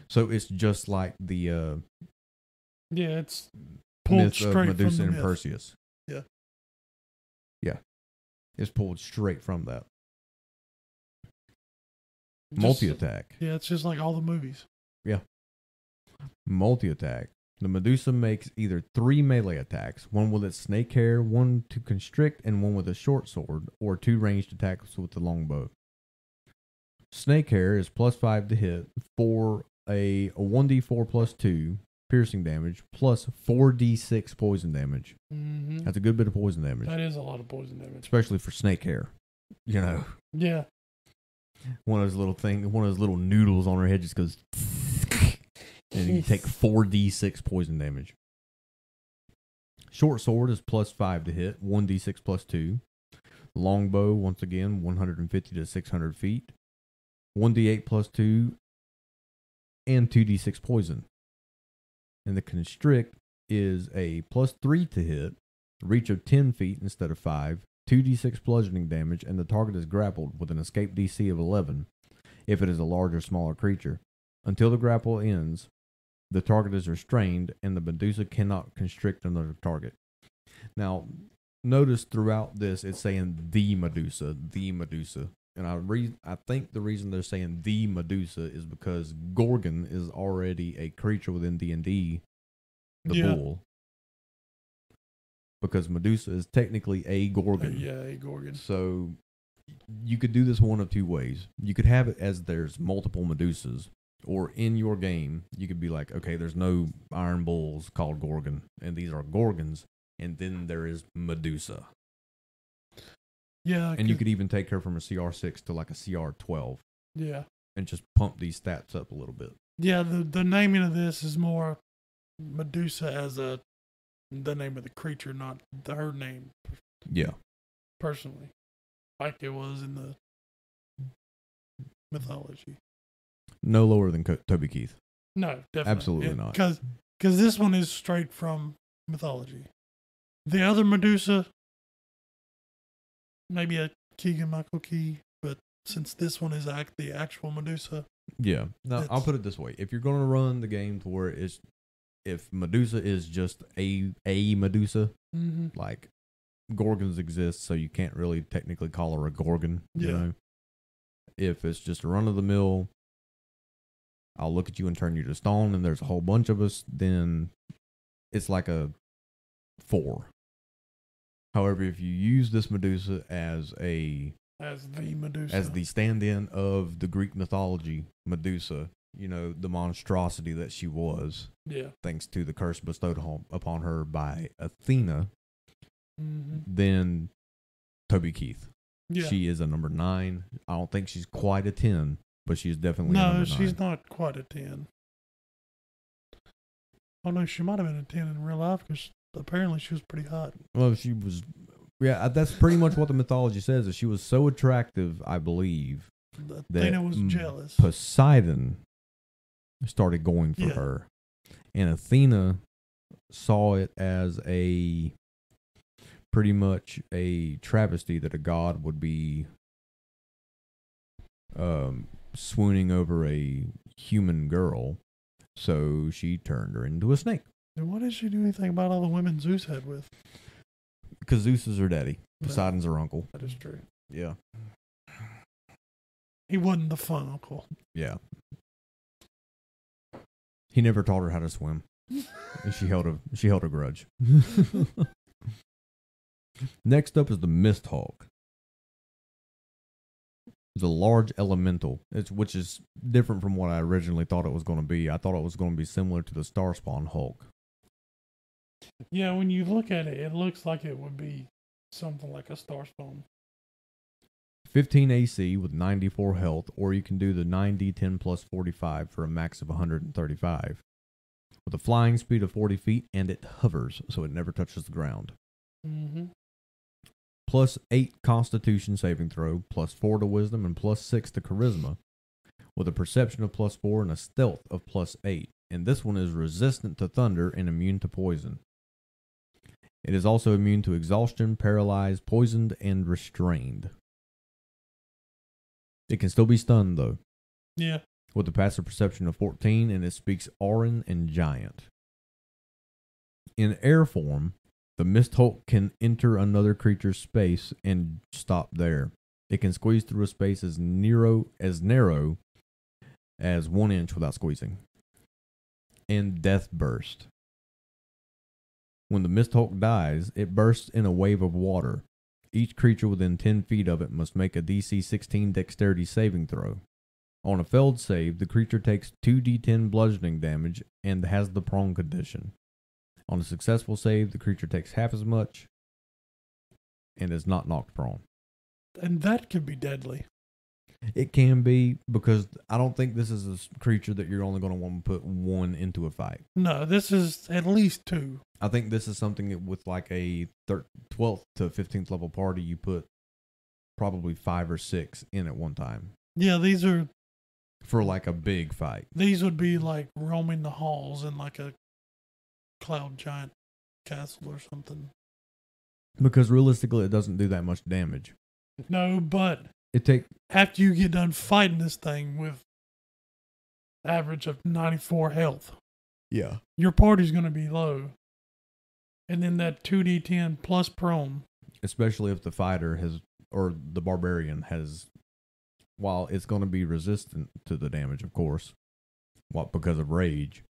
So it's just like the it's pulled myth straight of Medusa from the and myth. Perseus. Yeah. Yeah. It's pulled straight from that. Just- Multi-attack. Yeah, it's just like all the movies. Multi-attack. The Medusa makes either 3 melee attacks, one with its snake hair, one to constrict, and one with a short sword, or 2 ranged attacks with the longbow. Snake hair is +5 to hit for a 1d4 plus 2 piercing damage plus 4d6 poison damage. Mm-hmm. That's a good bit of poison damage, That is a lot of poison damage. especially for snake hair. You know, Yeah. one of those little noodles on her head just goes, and you take 4d6 poison damage. Short sword is +5 to hit, 1d6 plus 2. Longbow, once again, 150 to 600 feet, 1d8 plus 2, and 2d6 poison. And the constrict is a +3 to hit, reach of 10 feet instead of 5, 2d6 bludgeoning damage, and the target is grappled with an escape DC of 11 if it is a large or smaller creature. Until the grapple ends, the target is restrained, and the Medusa cannot constrict another target. Now, notice throughout this, it's saying the Medusa. And I think the reason they're saying the Medusa is because Gorgon is already a creature within D&D, the bull. Because Medusa is technically a Gorgon. A Gorgon. So you could do this one of 2 ways. You could have it as there's multiple Medusas, or in your game, you could be like, okay, there's no Iron Bulls called Gorgon, and these are Gorgons, and then there is Medusa. Yeah. And you could even take her from a CR6 to like a CR12. Yeah. And just pump these stats up a little bit. Yeah, the naming of this is more Medusa as the name of the creature, not her name. Yeah. Personally. Like it was in the mythology. No lower than Toby Keith. No, definitely. Absolutely not. Because this one is straight from mythology. The other Medusa, maybe a Keegan-Michael Key, but since this one is the actual Medusa. Yeah. Now, I'll put it this way. If you're going to run the game to where if Medusa is just a Medusa, like Gorgons exist, so you can't really technically call her a Gorgon. Yeah. You know? If it's just a run-of-the-mill, I'll look at you and turn you to stone, and there's a whole bunch of us, then it's like a 4. However, if you use this Medusa as the stand-in of the Greek mythology Medusa, you know, the monstrosity that she was, thanks to the curse bestowed upon her by Athena, then Toby Keith. Yeah. She is a number 9. I don't think she's quite a 10, but she's definitely a number 9. No, she's not quite a 10. Oh, no, she might have been a 10 in real life because apparently she was pretty hot. Well, she was... Yeah, that's pretty much what the mythology says, is she was so attractive, I believe, Athena was jealous. Poseidon started going for her. And Athena saw it as pretty much a travesty that a god would be swooning over a human girl. So she turned her into a snake. And why did she do anything about all the women Zeus had with? Because Zeus is her daddy. Poseidon's her uncle. That is true. Yeah. He wasn't the fun uncle. Yeah. He never taught her how to swim. And she held a grudge. Next up is the Mist Hawk. It's a large elemental, which is different from what I originally thought it was going to be. I thought it was going to be similar to the Starspawn Hulk. Yeah, when you look at it, it looks like it would be something like a Starspawn. 15 AC with 94 health, or you can do the 9d10 plus 45 for a max of 135. With a flying speed of 40 feet, and it hovers, so it never touches the ground. Plus 8 Constitution saving throw, plus 4 to Wisdom, and plus 6 to Charisma, with a Perception of plus 4 and a Stealth of plus 8. and this one is resistant to thunder and immune to poison. It is also immune to exhaustion, paralyzed, poisoned, and restrained. It can still be stunned, though. Yeah. With a passive perception of 14, and it speaks Auran and Giant. In air form, the Mist Hulk can enter another creature's space and stop there. It can squeeze through a space as narrow as 1 inch without squeezing. And Death Burst. When the Mist Hulk dies, it bursts in a wave of water. Each creature within 10 feet of it must make a DC 16 dexterity saving throw. On a failed save, the creature takes 2d10 bludgeoning damage and has the prone condition. On a successful save, the creature takes half as much and is not knocked prone. And that could be deadly. It can be, because I don't think this is a creature that you're only going to want to put one into a fight. No, this is at least 2. I think this is something that with like a 12th to 15th level party, you put probably 5 or 6 in at one time. Yeah, these are... For like a big fight. These would be like roaming the halls in like a cloud giant castle or something. Because realistically, it doesn't do that much damage. No, but It after you get done fighting this thing with average of 94 health, yeah, your party's going to be low. And then that 2d10 plus prone. especially if the fighter has, or the barbarian has, while it's going to be resistant to the damage, of course, because of rage,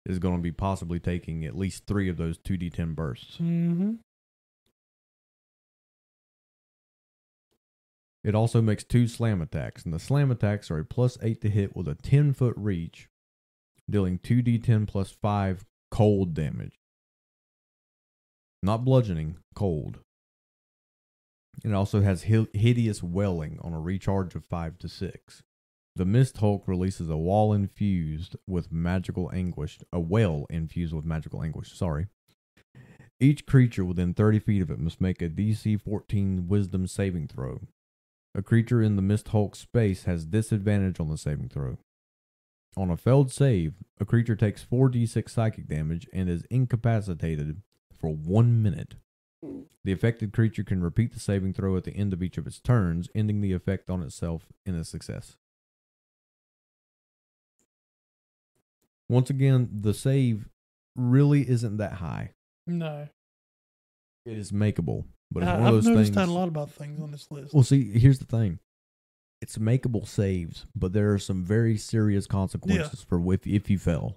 is going to be possibly taking at least 3 of those 2d10 bursts. Mm-hmm. It also makes 2 slam attacks, and the slam attacks are a +8 to hit with a 10-foot reach, dealing 2d10 plus 5 cold damage. Not bludgeoning, cold. It also has hideous welling on a recharge of 5 to 6. The Mist Hulk releases a well infused with magical anguish. Sorry. Each creature within 30 feet of it must make a DC 14 Wisdom saving throw. A creature in the Mist Hulk space has disadvantage on the saving throw. On a failed save, a creature takes 4d6 psychic damage and is incapacitated for 1 minute. The affected creature can repeat the saving throw at the end of each of its turns, ending the effect on itself in a success. Once again, the save really isn't that high. No. It is makeable, but it's one of I've those noticed things. that a lot about things on this list. Well, see, here's the thing. It's makeable saves, but there are some very serious consequences for if you fail.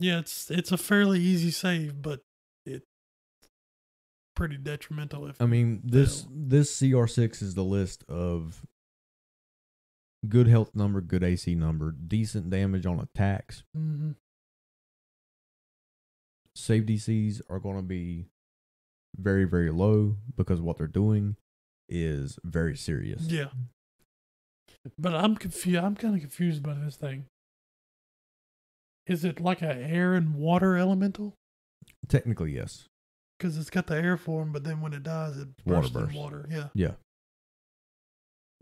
Yeah, it's a fairly easy save, but it's pretty detrimental if I mean, this CR6 is the list of good health number, good AC number, decent damage on attacks. Mm-hmm. Save DCs are going to be very, very low because what they're doing is very serious. Yeah. But I'm confused. I'm kind of confused by this thing. Is it like an air and water elemental? Technically, yes. Because it's got the air form, but then when it dies, it Water bursts in burst. water. Yeah. Yeah.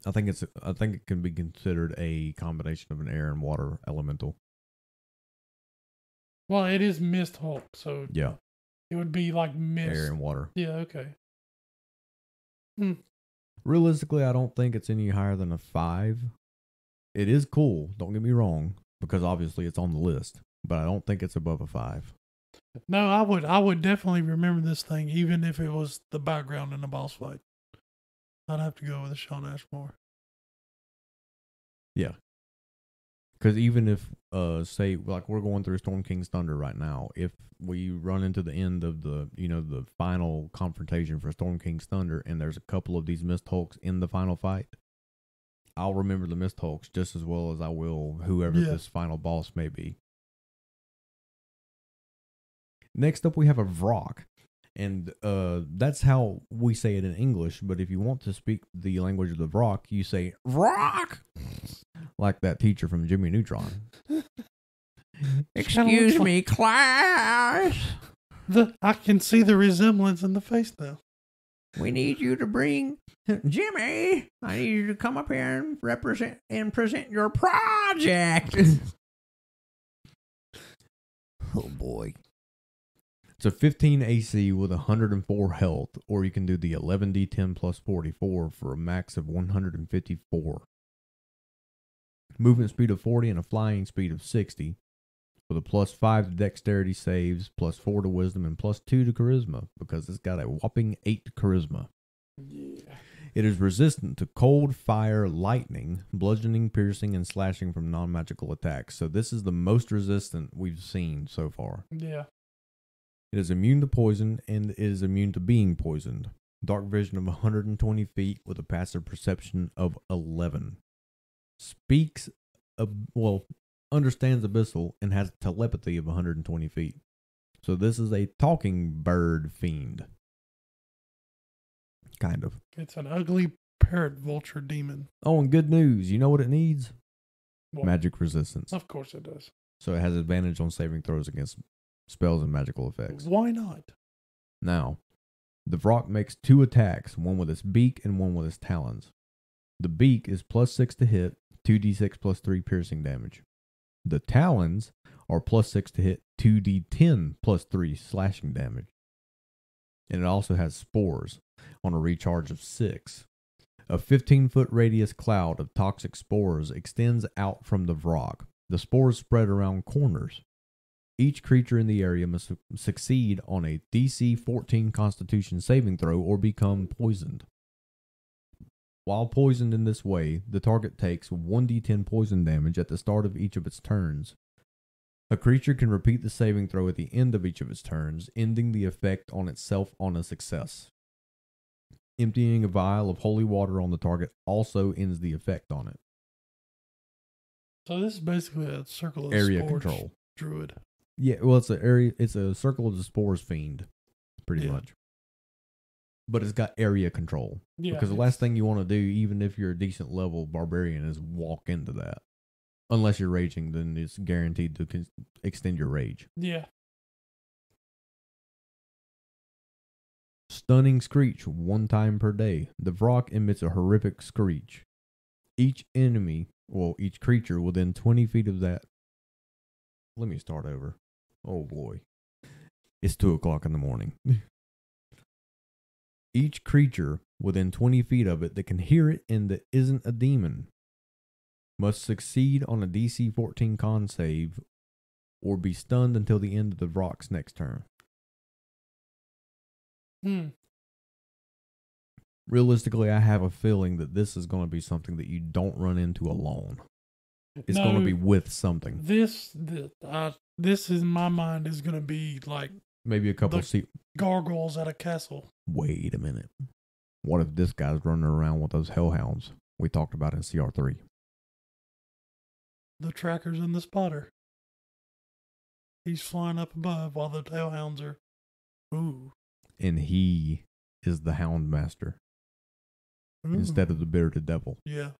I think it can be considered a combination of an air and water elemental. Well, it is Mist Hulk, so Yeah. it would be like mist. Air and water. Yeah, okay. Realistically, I don't think it's any higher than a 5. It is cool, don't get me wrong, because obviously it's on the list, but I don't think it's above a 5. No, I would definitely remember this thing, even if it was the background in the boss fight. I'd have to go with a Sean Ashmore. Yeah. Because even if, say, like we're going through Storm King's Thunder right now, if we run into the end of the final confrontation for Storm King's Thunder, and there's a couple of these Mist Hulks in the final fight, I'll remember the Mist Hulks just as well as I will whoever this final boss may be. Next up, we have a Vrock. And that's how we say it in English, but if you want to speak the language of the Vrock, you say Vrock! Like that teacher from Jimmy Neutron. Excuse me, class. I can see the resemblance in the face now. We need you to bring Jimmy. I need you to come up here and present your project. Oh boy. It's a 15 AC with 104 health, or you can do the 11d10 plus 44 for a max of 154. Movement speed of 40 and a flying speed of 60, with a plus 5 to dexterity saves, plus 4 to wisdom, and plus 2 to charisma, because it's got a whopping 8 charisma. Yeah. It is resistant to cold, fire, lightning, bludgeoning, piercing, and slashing from non-magical attacks. So this is the most resistant we've seen so far. Yeah. It is immune to poison, and it is immune to being poisoned. Dark vision of 120 feet with a passive perception of 11. Understands abyssal and has telepathy of 120 feet. So this is a talking bird fiend. Kind of. It's an ugly parrot vulture demon. Oh, and good news. You know what it needs? What? Magic resistance. Of course it does. So it has advantage on saving throws against spells and magical effects. Why not? Now, the Vrock makes 2 attacks, one with its beak and one with its talons. The beak is plus 6 to hit, 2d6 plus 3 piercing damage. The talons are plus 6 to hit, 2d10 plus 3 slashing damage. And it also has spores on a recharge of 6. A 15-foot radius cloud of toxic spores extends out from the Vrock. The spores spread around corners. Each creature in the area must succeed on a DC 14 Constitution saving throw or become poisoned. While poisoned in this way, the target takes 1d10 poison damage at the start of each of its turns. A creature can repeat the saving throw at the end of each of its turns, ending the effect on itself on a success. Emptying a vial of holy water on the target also ends the effect on it. So this is basically a circle of Area spores control. druid. Yeah, well, it's a circle of the spores fiend, pretty much. But it's got area control. Yeah. Because the last thing you want to do, even if you're a decent level barbarian, is walk into that. Unless you're raging, then it's guaranteed to extend your rage. Yeah. Stunning screech 1 time per day. The Vrock emits a horrific screech. Each creature within 20 feet of that. Let me start over. Oh boy. It's 2 o'clock in the morning. Each creature within 20 feet of it that can hear it and that isn't a demon must succeed on a DC 14 con save or be stunned until the end of the Vrock's next turn. Realistically, I have a feeling that this is going to be something that you don't run into alone. It's going to be with something. This in my mind is going to be like Maybe a couple gargoyles at a castle. Wait a minute. What if this guy's running around with those hellhounds we talked about in CR3? The trackers and the spotter. He's flying up above while the hellhounds are. Ooh. And he is the hound master instead of the bearded devil. Yeah.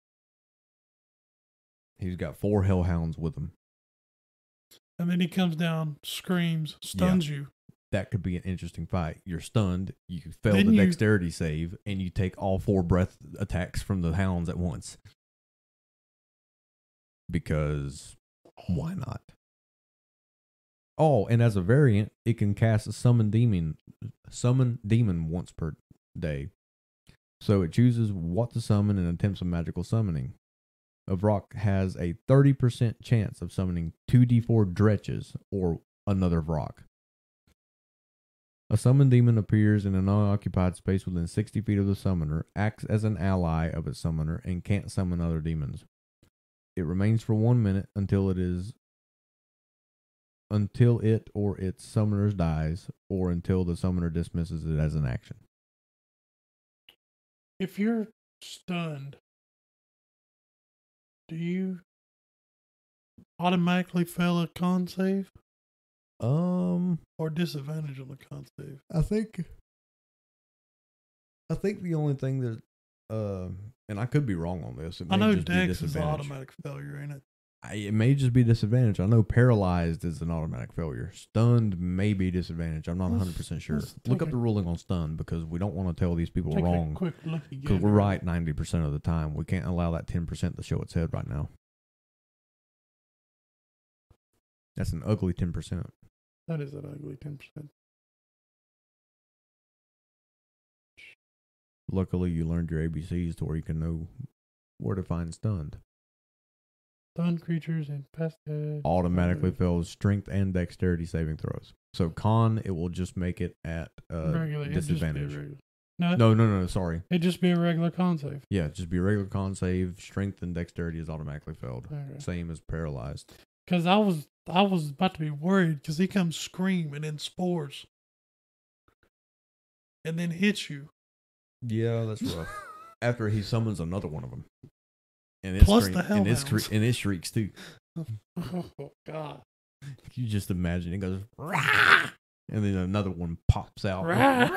He's got 4 hellhounds with him. And then he comes down, screams, stuns you. That could be an interesting fight. You're stunned, you fail the dexterity save, and you take all 4 breath attacks from the hounds at once. Because why not? Oh, and as a variant, it can cast a summon demon once per day. So it chooses what to summon and attempts a magical summoning. A Vrock has a 30% chance of summoning 2d4 dretches or another Vrock. A summoned demon appears in an unoccupied space within 60 feet of the summoner, acts as an ally of its summoner, and can't summon other demons. It remains for 1 minute until it or its summoner dies, or until the summoner dismisses it as an action. If you're stunned, do you automatically fail a con save? Or disadvantage on the con save? I think the only thing that, and I could be wrong on this. I know Dex is an automatic failure, ain't it? It may just be disadvantage. I know paralyzed is an automatic failure. Stunned may be disadvantage. I'm not 100% sure. Look up the ruling on stun, because we don't want to tell these people wrong. Quick look because we're right 90% of the time. We can't allow that 10% to show its head right now. That's an ugly 10%. That is an ugly 10%. Luckily, you learned your ABCs to where you can know where to find stunned. Stunned creatures and pest Automatically fails strength and dexterity saving throws. So con, it will just make it at regular disadvantage. No, Sorry. it'd just be a regular con save. Yeah, just be regular con save. Strength and dexterity is automatically failed. Okay. Same as paralyzed. Because I was about to be worried because he comes screaming in spores and then hits you. Yeah, that's rough. After he summons another one of them. And Plus the hellhounds. And it shrieks too. Oh, God. You just imagine it goes, rah! And then another one pops out. Rah!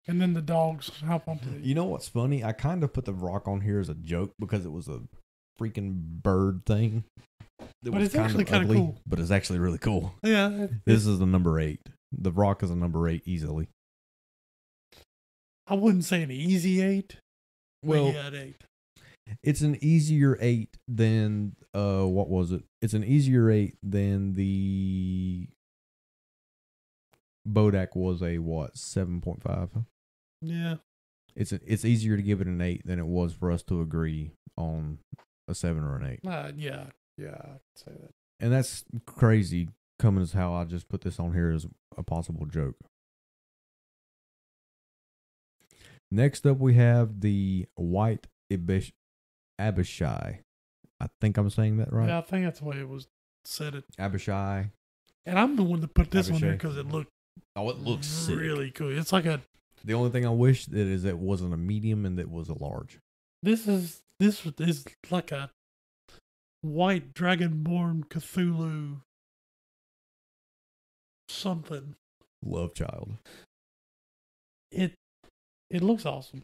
And then the dogs hop onto it. You know what's funny? I kind of put the rock on here as a joke because it was a freaking bird thing. But it's actually kind of cool. But it's actually really cool. Yeah. This is the number 8. The rock is a number 8 easily. I wouldn't say an easy 8. Well, yeah, an 8. It's an easier 8 than what was it? It's an easier 8 than the Bodak was a what? 7.5. Yeah. It's easier to give it an 8 than it was for us to agree on a 7 or an 8. Yeah, I could say that. And that's crazy coming as how I just put this on here as a possible joke. Next up, we have the White Abishai. I think I'm saying that right. Yeah, I think that's the way it was said. Abishai. And I'm the one that put this one here because it looked. Oh, it looks really cool. It's like a. The only thing I wish is it wasn't a medium and that it was a large. This is like a white dragonborn Cthulhu something. Love child. It looks awesome.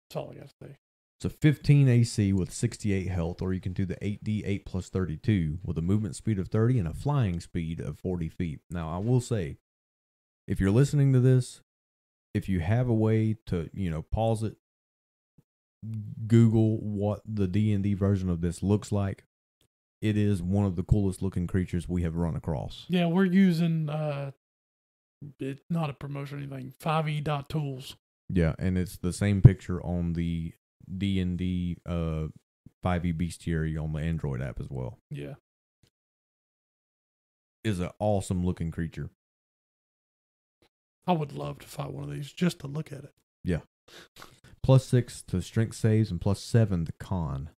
That's all I gotta say. It's a 15 AC with 68 health, or you can do the 8d8 plus 32 with a movement speed of 30 and a flying speed of 40 feet. Now, I will say, if you're listening to this, if you have a way to, pause it, Google what the D&D version of this looks like. It is one of the coolest looking creatures we have run across. Yeah, we're using it's not a promotion or anything. 5e.tools. Yeah, and it's the same picture on the D&D 5e Bestiary on the Android app as well. Yeah. Is an awesome looking creature. I would love to fight one of these just to look at it. Yeah. +6 to strength saves and +7 to con.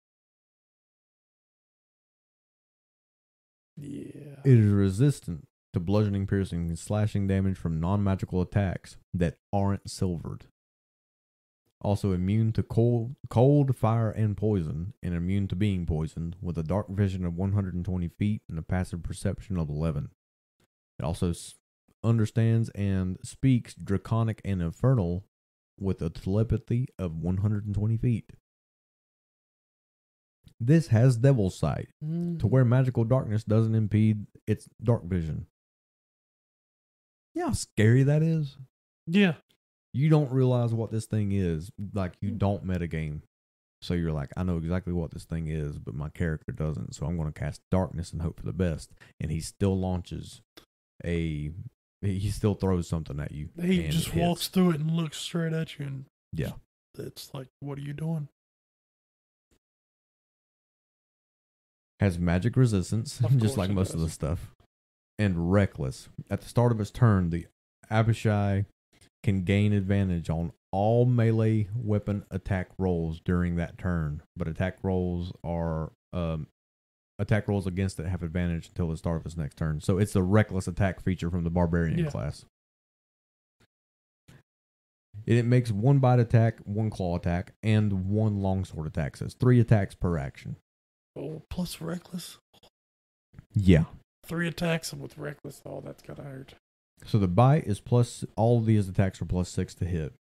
Yeah. It is resistant to bludgeoning, piercing, and slashing damage from non-magical attacks that aren't silvered. Also immune to cold, fire, and poison, and immune to being poisoned, with a dark vision of 120 feet and a passive perception of 11. It also understands and speaks Draconic and Infernal with a telepathy of 120 feet. This has Devil's Sight, to where magical darkness doesn't impede its dark vision. You know how scary that is? Yeah. You don't realize what this thing is. Like, you don't metagame. So you're like, I know exactly what this thing is, but my character doesn't. So I'm going to cast darkness and hope for the best. And he still launches he still throws something at you. He just walks through it and looks straight at you. And yeah. It's like, what are you doing? Has magic resistance, just like most of the stuff. And reckless. At the start of his turn, the Abishai can gain advantage on all melee weapon attack rolls during that turn. But attack rolls against it have advantage until the start of his next turn. So it's the reckless attack feature from the barbarian class. It makes 1 bite attack, 1 claw attack, and 1 longsword attack. So it's 3 attacks per action. Oh, plus reckless? Yeah. 3 attacks with reckless. Oh, that's gotta hurt. So the bite is plus, all of these attacks are +6 to hit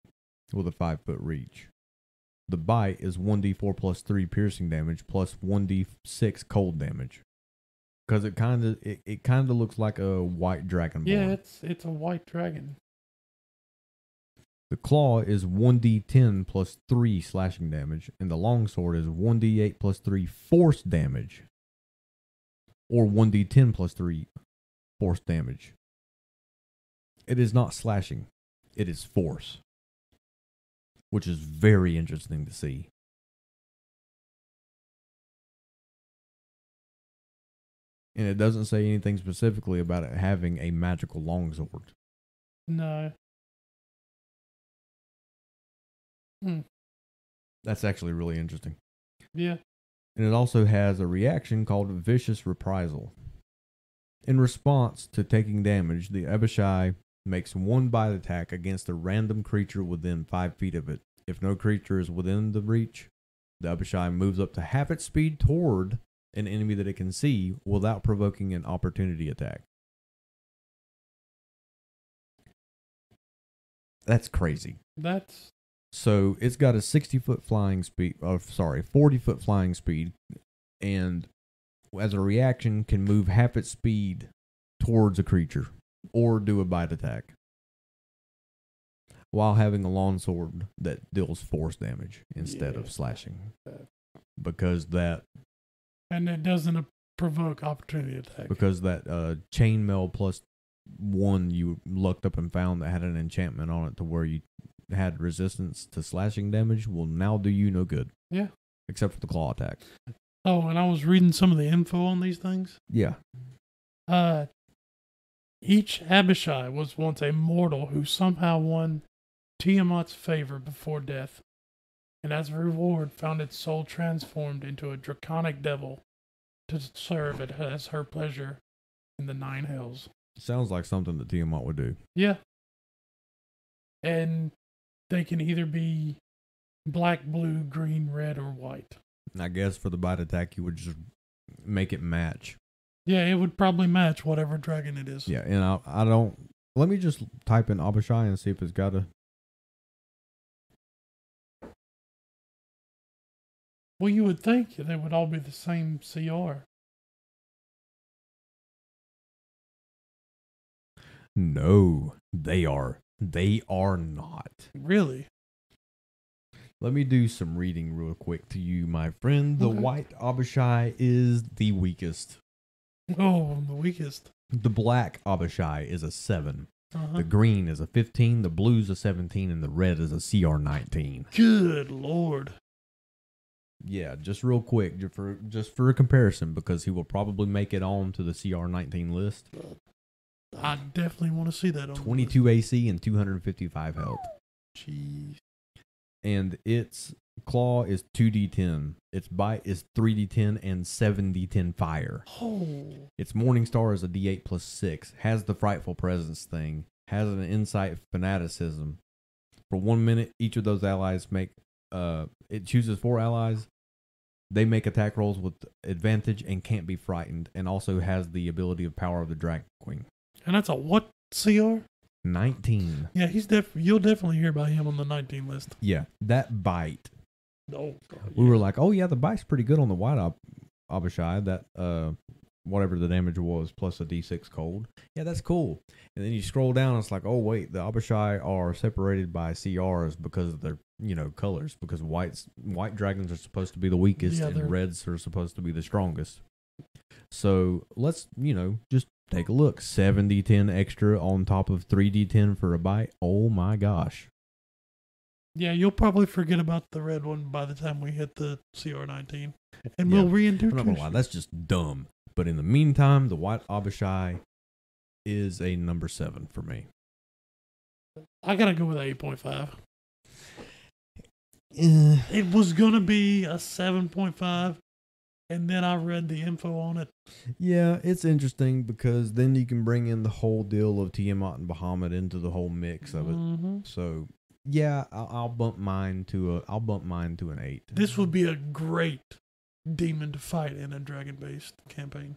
with a 5-foot reach. The bite is 1d4 plus 3 piercing damage plus 1d6 cold damage. Because it kind of looks like a white dragon. Yeah, it's a white dragon. The claw is 1d10 plus 3 slashing damage, and the longsword is 1d8 plus 3 force damage. or 1d10 plus 3 force damage. It is not slashing. It is force, which is very interesting to see. And it doesn't say anything specifically about it having a magical longsword. No. That's actually really interesting. Yeah. And it also has a reaction called Vicious Reprisal. In response to taking damage, the Abishai makes one bite attack against a random creature within 5 feet of it. If no creature is within the reach, the Abishai moves up to half its speed toward an enemy that it can see without provoking an opportunity attack. That's crazy. So it's got a 60-foot flying speed, 40-foot flying speed, and as a reaction can move half its speed towards a creature or do a bite attack while having a longsword that deals force damage instead of slashing. Because that... And it doesn't provoke opportunity attack. Because that chainmail plus 1 you looked up and found that had an enchantment on it to where you had resistance to slashing damage will now do you no good. Yeah. Except for the claw attack. Oh, and I was reading some of the info on these things. Yeah. Each Abishai was once a mortal who somehow won Tiamat's favor before death, and as a reward found its soul transformed into a draconic devil to serve it as her pleasure in the 9 hells. Sounds like something that Tiamat would do. Yeah. And they can either be black, blue, green, red, or white. I guess for the bite attack, you would just make it match. Yeah, it would probably match whatever dragon it is. Yeah, and I don't... Let me just type in Abishai and see if it's got a... Well, you would think they would all be the same CR. No, they are. They are not. Really? Let me do some reading real quick to you, my friend. The white Abishai is the weakest. Oh, I'm the weakest. The black Abishai is a 7. The green is a 15, the blue's a 17, and the red is a CR 19. Good Lord. Yeah, just real quick, just for a comparison, because he will probably make it on to the CR 19 list. I definitely want to see that on 22 AC and 255 health. Jeez. And its claw is 2d10. Its bite is 3d10 and 7d10 fire. Oh. Its Morning Star is a d8 plus 6. Has the Frightful Presence thing. Has an Insight Fanaticism. For 1 minute, each of those allies make... it chooses 4 allies. They make attack rolls with advantage and can't be frightened. And also has the ability of Power of the Dragon Queen. And that's a what CR? 19. Yeah, you'll definitely hear about him on the 19 list. Yeah, that bite. Oh, God, We were like, oh yeah, the bite's pretty good on the white Abishai. That whatever the damage was plus a d6 cold. Yeah, that's cool. And then you scroll down, and it's like, oh wait, the Abishai are separated by CRs because of their colors. Because white dragons are supposed to be the weakest, and reds are supposed to be the strongest. So let's just take a look. 7d10 extra on top of 3d10 for a bite. Oh my gosh. Yeah, you'll probably forget about the red one by the time we hit the CR19. And we'll reintroduce. I'm not gonna lie, that's just dumb. But in the meantime, the white Abishai is a number 7 for me. I gotta go with 8.5. It was gonna be a 7.5. And then I read the info on it. Yeah, it's interesting because then you can bring in the whole deal of Tiamat and Bahamut into the whole mix of it. So, yeah, I'll bump mine to an 8. This would be a great demon to fight in a dragon-based campaign.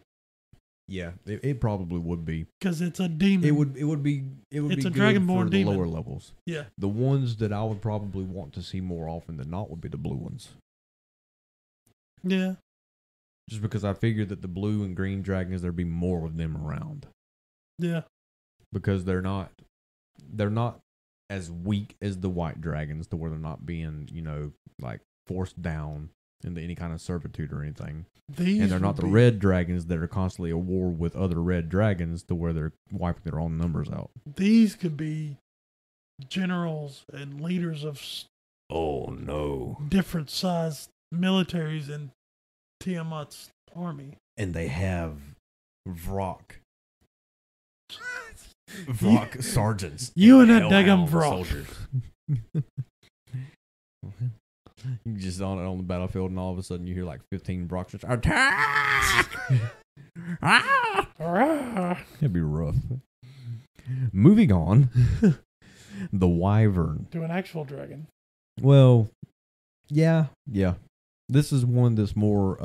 Yeah, it probably would be because it's a demon. It would be. It's a good dragonborn for demon. The lower levels. Yeah, the ones that I would probably want to see more often than not would be the blue ones. Yeah. Just because I figured that the blue and green dragons, there'd be more of them around. Yeah. Because they're not as weak as the white dragons to where they're not being, like forced down into any kind of servitude or anything. These And they're not would the be- red dragons that are constantly at war with other red dragons to where they're wiping their own numbers out. These could be generals and leaders of Oh no. different sized militaries in Tiamat's army. And they have Vrock sergeants. You and that hellhound daggum Vrock. soldiers. You just on the battlefield, and all of a sudden you hear like 15 Vrocks just attack. That'd be rough. Moving on, the Wyvern. To an actual dragon. Well, yeah. This is one that's more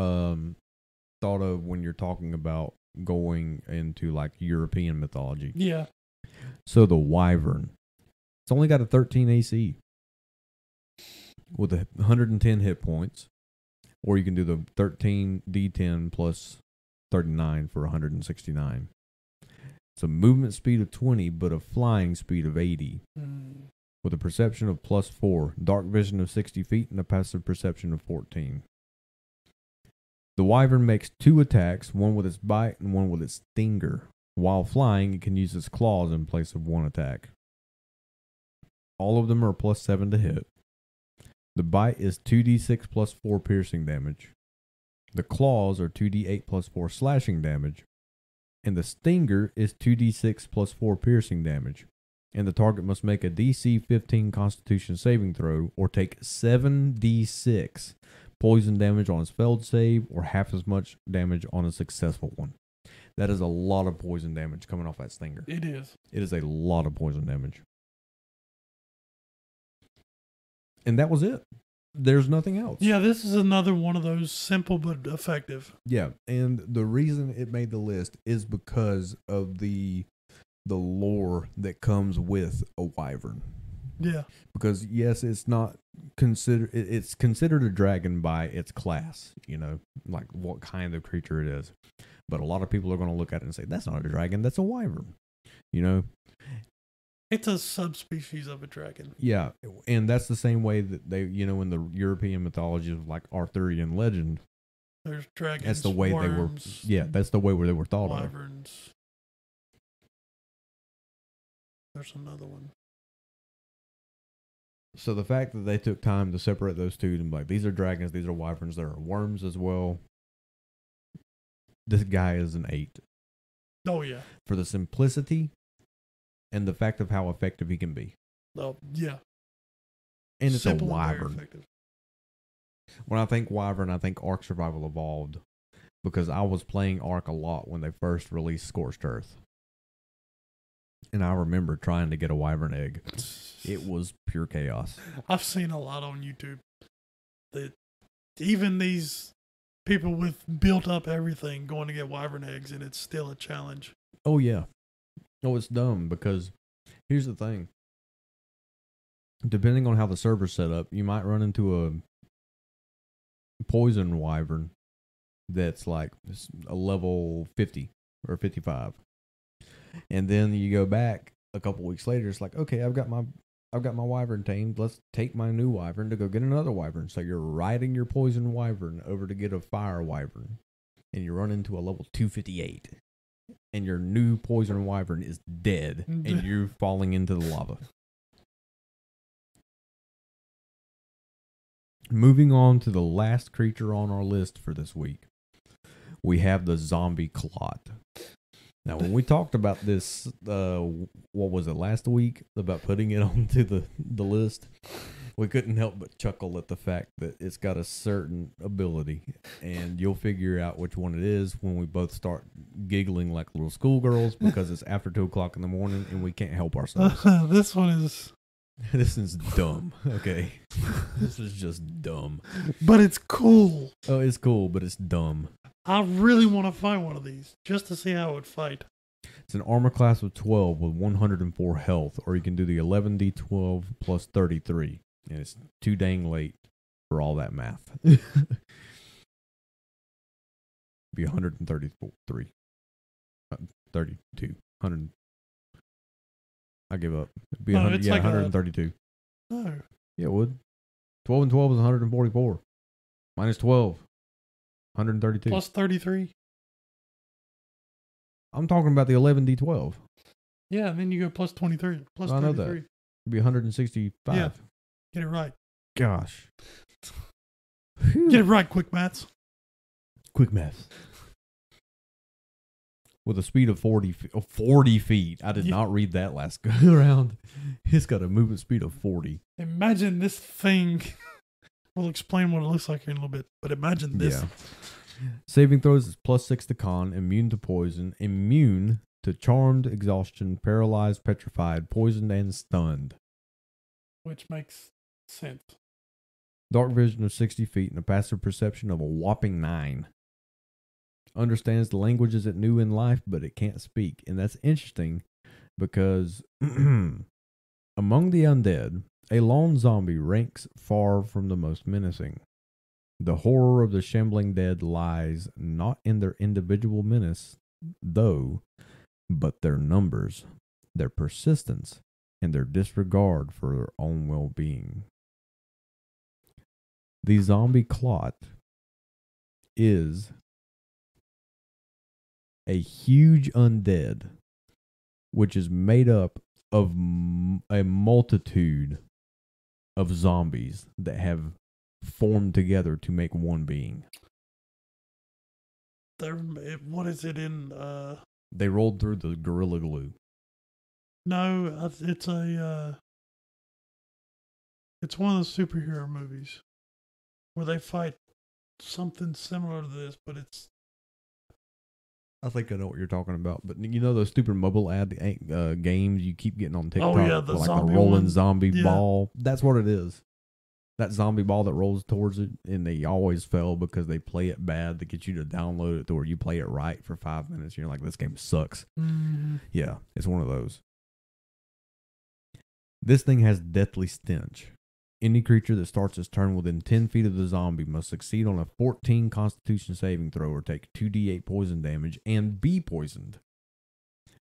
thought of when you're talking about going into like European mythology. Yeah. So the Wyvern, it's only got a 13 AC with 110 hit points, or you can do the 13 D10 plus 39 for 169. It's a movement speed of 20, but a flying speed of 80. With a perception of +4, dark vision of 60 feet, and a passive perception of 14. The Wyvern makes 2 attacks, one with its bite and one with its stinger. While flying, it can use its claws in place of 1 attack. All of them are +7 to hit. The bite is 2d6 plus 4 piercing damage. The claws are 2d8 plus 4 slashing damage. And the stinger is 2d6 plus 4 piercing damage. And the target must make a DC 15 Constitution saving throw or take 7d6 poison damage on its failed save or half as much damage on a successful one. That is a lot of poison damage coming off that stinger. It is. It is a lot of poison damage. And that was it. There's nothing else. Yeah, this is another one of those simple but effective. Yeah, and the reason it made the list is because of the lore that comes with a wyvern. Yeah. Because yes, it's not considered. It's considered a dragon by its class. You know, like what kind of creature it is. But a lot of people are going to look at it and say, "That's not a dragon. That's a wyvern." You know. It's a subspecies of a dragon. Yeah, and that's the same way that they, you know, in the European mythology of like Arthurian legend. There's dragons. That's the way worms, they were. Yeah, that's the way where they were thought of. wyverns. There's another one. So the fact that they took time to separate those two and be like, these are dragons, these are wyverns, there are worms as well. This guy is an 8. Oh yeah. For the simplicity and the fact of how effective he can be. Oh yeah. And it's Simple a and very wyvern. effective. When I think wyvern, I think Ark Survival Evolved. Because I was playing Ark a lot when they first released Scorched Earth. And I remember trying to get a wyvern egg. It was pure chaos. I've seen a lot on YouTube that even these people with built up everything going to get wyvern eggs, and it's still a challenge. Oh, yeah. Oh, it's dumb because here's the thing. Depending on how the server's set up, you might run into a poison wyvern that's like a level 50 or 55. And then you go back a couple weeks later, it's like, okay, I've got my wyvern tamed. Let's take my new wyvern to go get another wyvern. So you're riding your poison wyvern over to get a fire wyvern. And you run into a level 258. And your new poison wyvern is dead. And you're falling into the lava. Moving on to the last creature on our list for this week. We have the zombie clot. Now, when we talked about this, what was it, last week, about putting it onto the list, we couldn't help but chuckle at the fact that it's got a certain ability, and you'll figure out which one it is when we both start giggling like little schoolgirls because it's after 2 o'clock in the morning and we can't help ourselves. This one is... This is dumb, okay? This is just dumb. But it's cool. Oh, it's cool, but it's dumb. I really want to find one of these just to see how it would fight. It's an armor class of 12 with 104 health, or you can do the 11d12 plus 33. And it's too dang late for all that math. Be 133. 32. 100. I give up. It'd be No, 100, it's yeah, like 132. No. Yeah, it would. 12 and 12 is 144. Minus 12. 132. Plus 33. I'm talking about the 11d12. Yeah, and then you go plus 23. Plus I know 33. that. It'd be 165. Yeah. Get it right. Gosh. Get it right, quick maths. Quick math. With a speed of 40 feet. I did not read that last go around. It's got a movement speed of 40. Imagine this thing. We'll explain what it looks like here in a little bit, but imagine this. Yeah. Saving throws is +6 to con, immune to poison, immune to charmed, exhaustion, paralyzed, petrified, poisoned, and stunned. Which makes sense. Dark vision of 60 feet and a passive perception of a whopping 9. Understands the languages it knew in life, but it can't speak. And that's interesting because among the undead, a lone zombie ranks far from the most menacing. The horror of the shambling dead lies not in their individual menace, though, but their numbers, their persistence, and their disregard for their own well-being. The zombie clot is a huge undead, which is made up of a multitude of zombies that have formed together to make one being. What is it in? They rolled through the Gorilla Glue. No, it's one of the superhero movies where they fight something similar to this, but it's. I think I know what you're talking about, but you know those stupid mobile ad games you keep getting on TikTok, Oh yeah, the like zombie the rolling one. zombie Yeah. ball. That's what it is. That zombie ball that rolls towards it, and they always fail because they play it bad to get you to download it to where you play it right for 5 minutes. And you're like, this game sucks. Yeah, it's one of those. This thing has deathly stench. Any creature that starts its turn within 10 feet of the zombie must succeed on a 14 Constitution saving throw or take 2d8 poison damage and be poisoned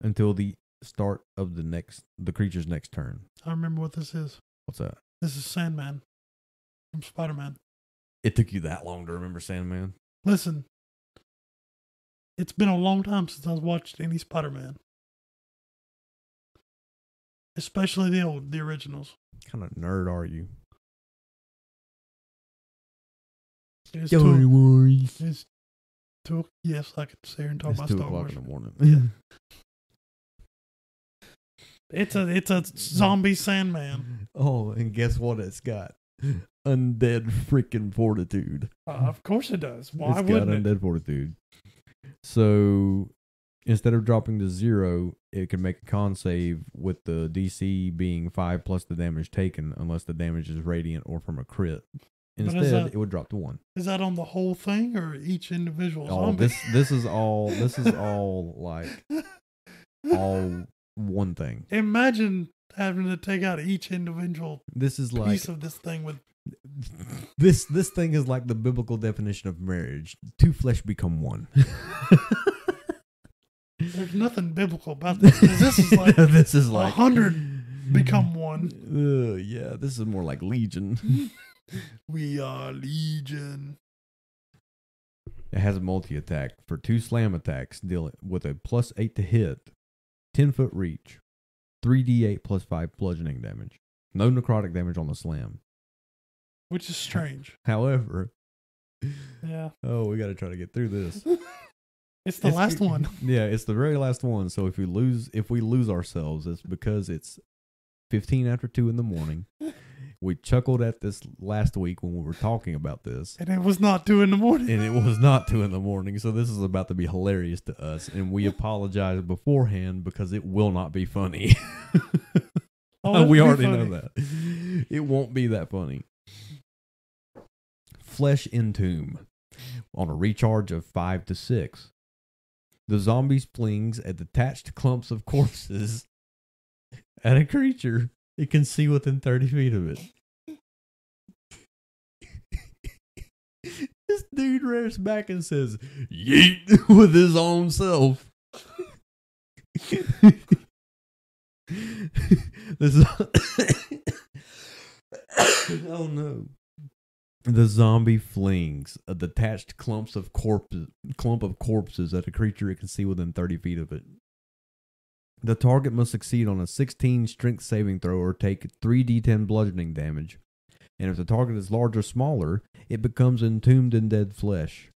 until the start of the creature's next turn. I remember what this is. What's that? This is Sandman from Spider-Man. It took you that long to remember Sandman? Listen, it's been a long time since I've watched any Spider-Man. Especially the originals. What kind of nerd are you? It's Don't worry. It's yes, I could sit here and talk It's about 2 Star o'clock Wars. in the morning. Yeah. It's a zombie Sandman. Oh, and guess what it's got? Undead freaking fortitude. Of course it does. Why It's wouldn't got it? undead fortitude. So instead of dropping to 0, it can make a con save with the DC being 5 plus the damage taken, unless the damage is radiant or from a crit. But Instead, it would drop to 1. Is that on the whole thing or each individual Oh, zombie? this is all like all one thing. Imagine having to take out each individual This is like piece of this thing with. this thing is like the biblical definition of marriage. 2 flesh become 1. There's nothing biblical about this. 'Cause this is like 100 become 1. Yeah, this is more like Legion. We are Legion. It has a multi-attack for 2 slam attacks, dealing with a +8 to hit, 10-foot reach, 3d8 plus 5 bludgeoning damage. No necrotic damage on the slam. Which is strange. However, Yeah. we got to try to get through this. It's the last one. Yeah, it's the very last one. So if we lose ourselves, it's because it's 15 after 2 in the morning. We chuckled at this last week when we were talking about this. And it was not 2 in the morning. And it was not 2 in the morning, so this is about to be hilarious to us. And we apologize beforehand because it will not be funny. Oh, We it'll be already funny. know that. It won't be that funny. Flesh Entomb. On a recharge of 5 to 6. The zombie flings at detached clumps of corpses at a creature it can see within 30 feet of it. This dude rears back and says, yeet, with his own self. This is oh no. The zombie flings a detached clump of corpses at a creature it can see within 30 feet of it. The target must succeed on a 16 strength saving throw or take 3d10 bludgeoning damage. And if the target is large or smaller, it becomes entombed in dead flesh.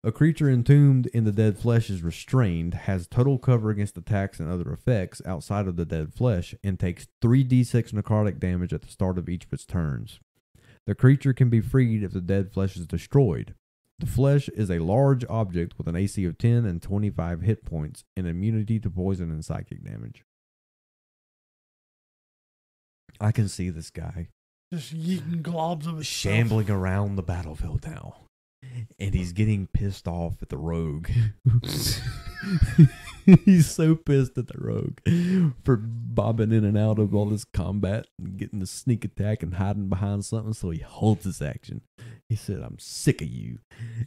A creature entombed in the dead flesh is restrained, has total cover against attacks and other effects outside of the dead flesh, and takes 3d6 necrotic damage at the start of each of its turns. The creature can be freed if the dead flesh is destroyed. The flesh is a large object with an AC of 10 and 25 hit points and immunity to poison and psychic damage. I can see this guy Just yeeting globs of his shambling around the battlefield now. And he's getting pissed off at the rogue. He's so pissed at the rogue for bobbing in and out of all this combat and getting the sneak attack and hiding behind something, so he holds his action. He said, "I'm sick of you."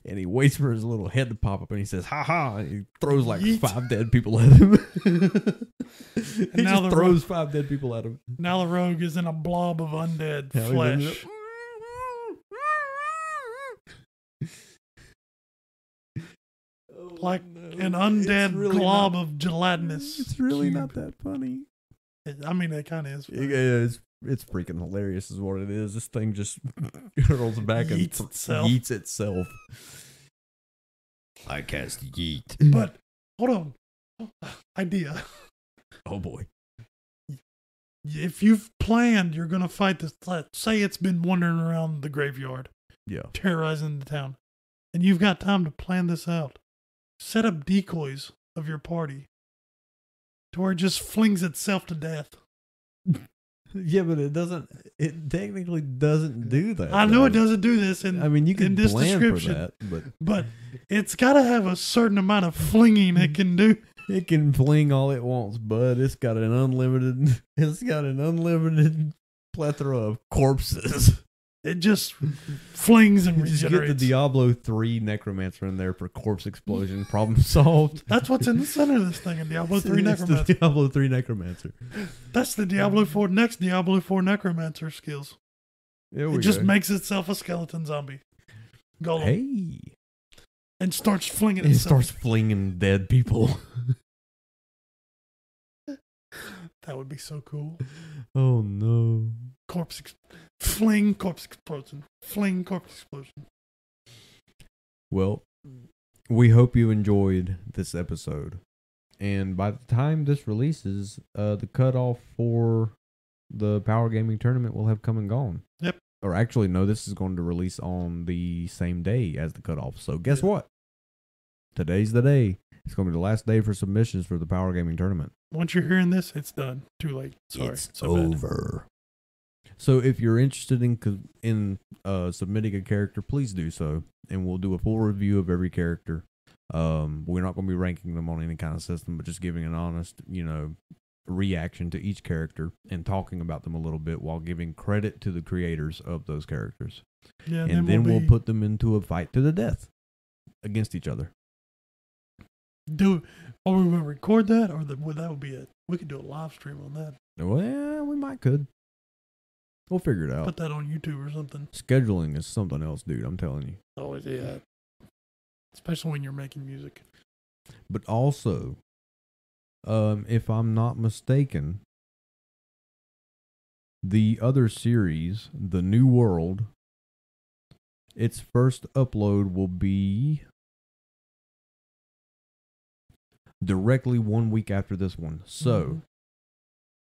And he waits for his little head to pop up and he says, "Ha ha!" And he throws like Yeet. 5 dead people at him. He now just the throws 5 dead people at him. Now the rogue is in a blob of undead Now he's flesh. Like an undead glob of gelatinous. It's really cube. not that funny. I mean, it kind of is. It's freaking hilarious is what it is. This thing just hurls back and Yeets itself. yeets itself. I cast yeet. But hold on, idea. Oh boy. If you've planned you're gonna fight this threat, say it's been wandering around the graveyard, Yeah. terrorizing the town, and you've got time to plan this out. Set up decoys of your party to where it just flings itself to death. Yeah, but it technically doesn't do that. I know it doesn't do this, I mean, you can in this plan description, for that, but it's got to have a certain amount of flinging it can do. it can fling all it wants, but it's got an unlimited plethora of corpses. It just flings and Just regenerates. get the Diablo 3 Necromancer in there for corpse explosion. Problem solved. That's what's in the center of this thing, a Diablo 3 It's Necromancer. the Diablo 3 Necromancer. That's the Diablo 4 next Diablo 4 Necromancer skills. There we It just go. makes itself a skeleton zombie. Golem. Hey. And starts flinging It itself. starts flinging dead people. That would be so cool. Oh no. Fling corpse explosion. Fling corpse explosion. Well, we hope you enjoyed this episode. And by the time this releases, the cutoff for the Power Gaming Tournament will have come and gone. Yep. Or actually, no, this is going to release on the same day as the cutoff. So guess what? Today's the day. It's going to be the last day for submissions for the Power Gaming Tournament. Once you're hearing this, it's done. Too late. Sorry. It's So bad. over. So if you're interested in submitting a character, please do so, and we'll do a full review of every character. We're not going to be ranking them on any kind of system, but just giving an honest, reaction to each character and talking about them a little bit while giving credit to the creators of those characters. Yeah, And then we'll put them into a fight to the death against each other. Are we going to record that? Or that would be it? We could do a live stream on that. Well, we could. We'll figure it out. Put that on YouTube or something. Scheduling is something else, dude. I'm telling you. Oh, yeah. Especially when you're making music. But also, if I'm not mistaken, the other series, The New World, its first upload will be directly 1 week after this one. So,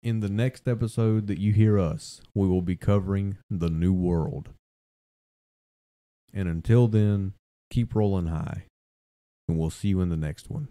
in the next episode that you hear us, we will be covering The New World. And until then, keep rolling high. And we'll see you in the next one.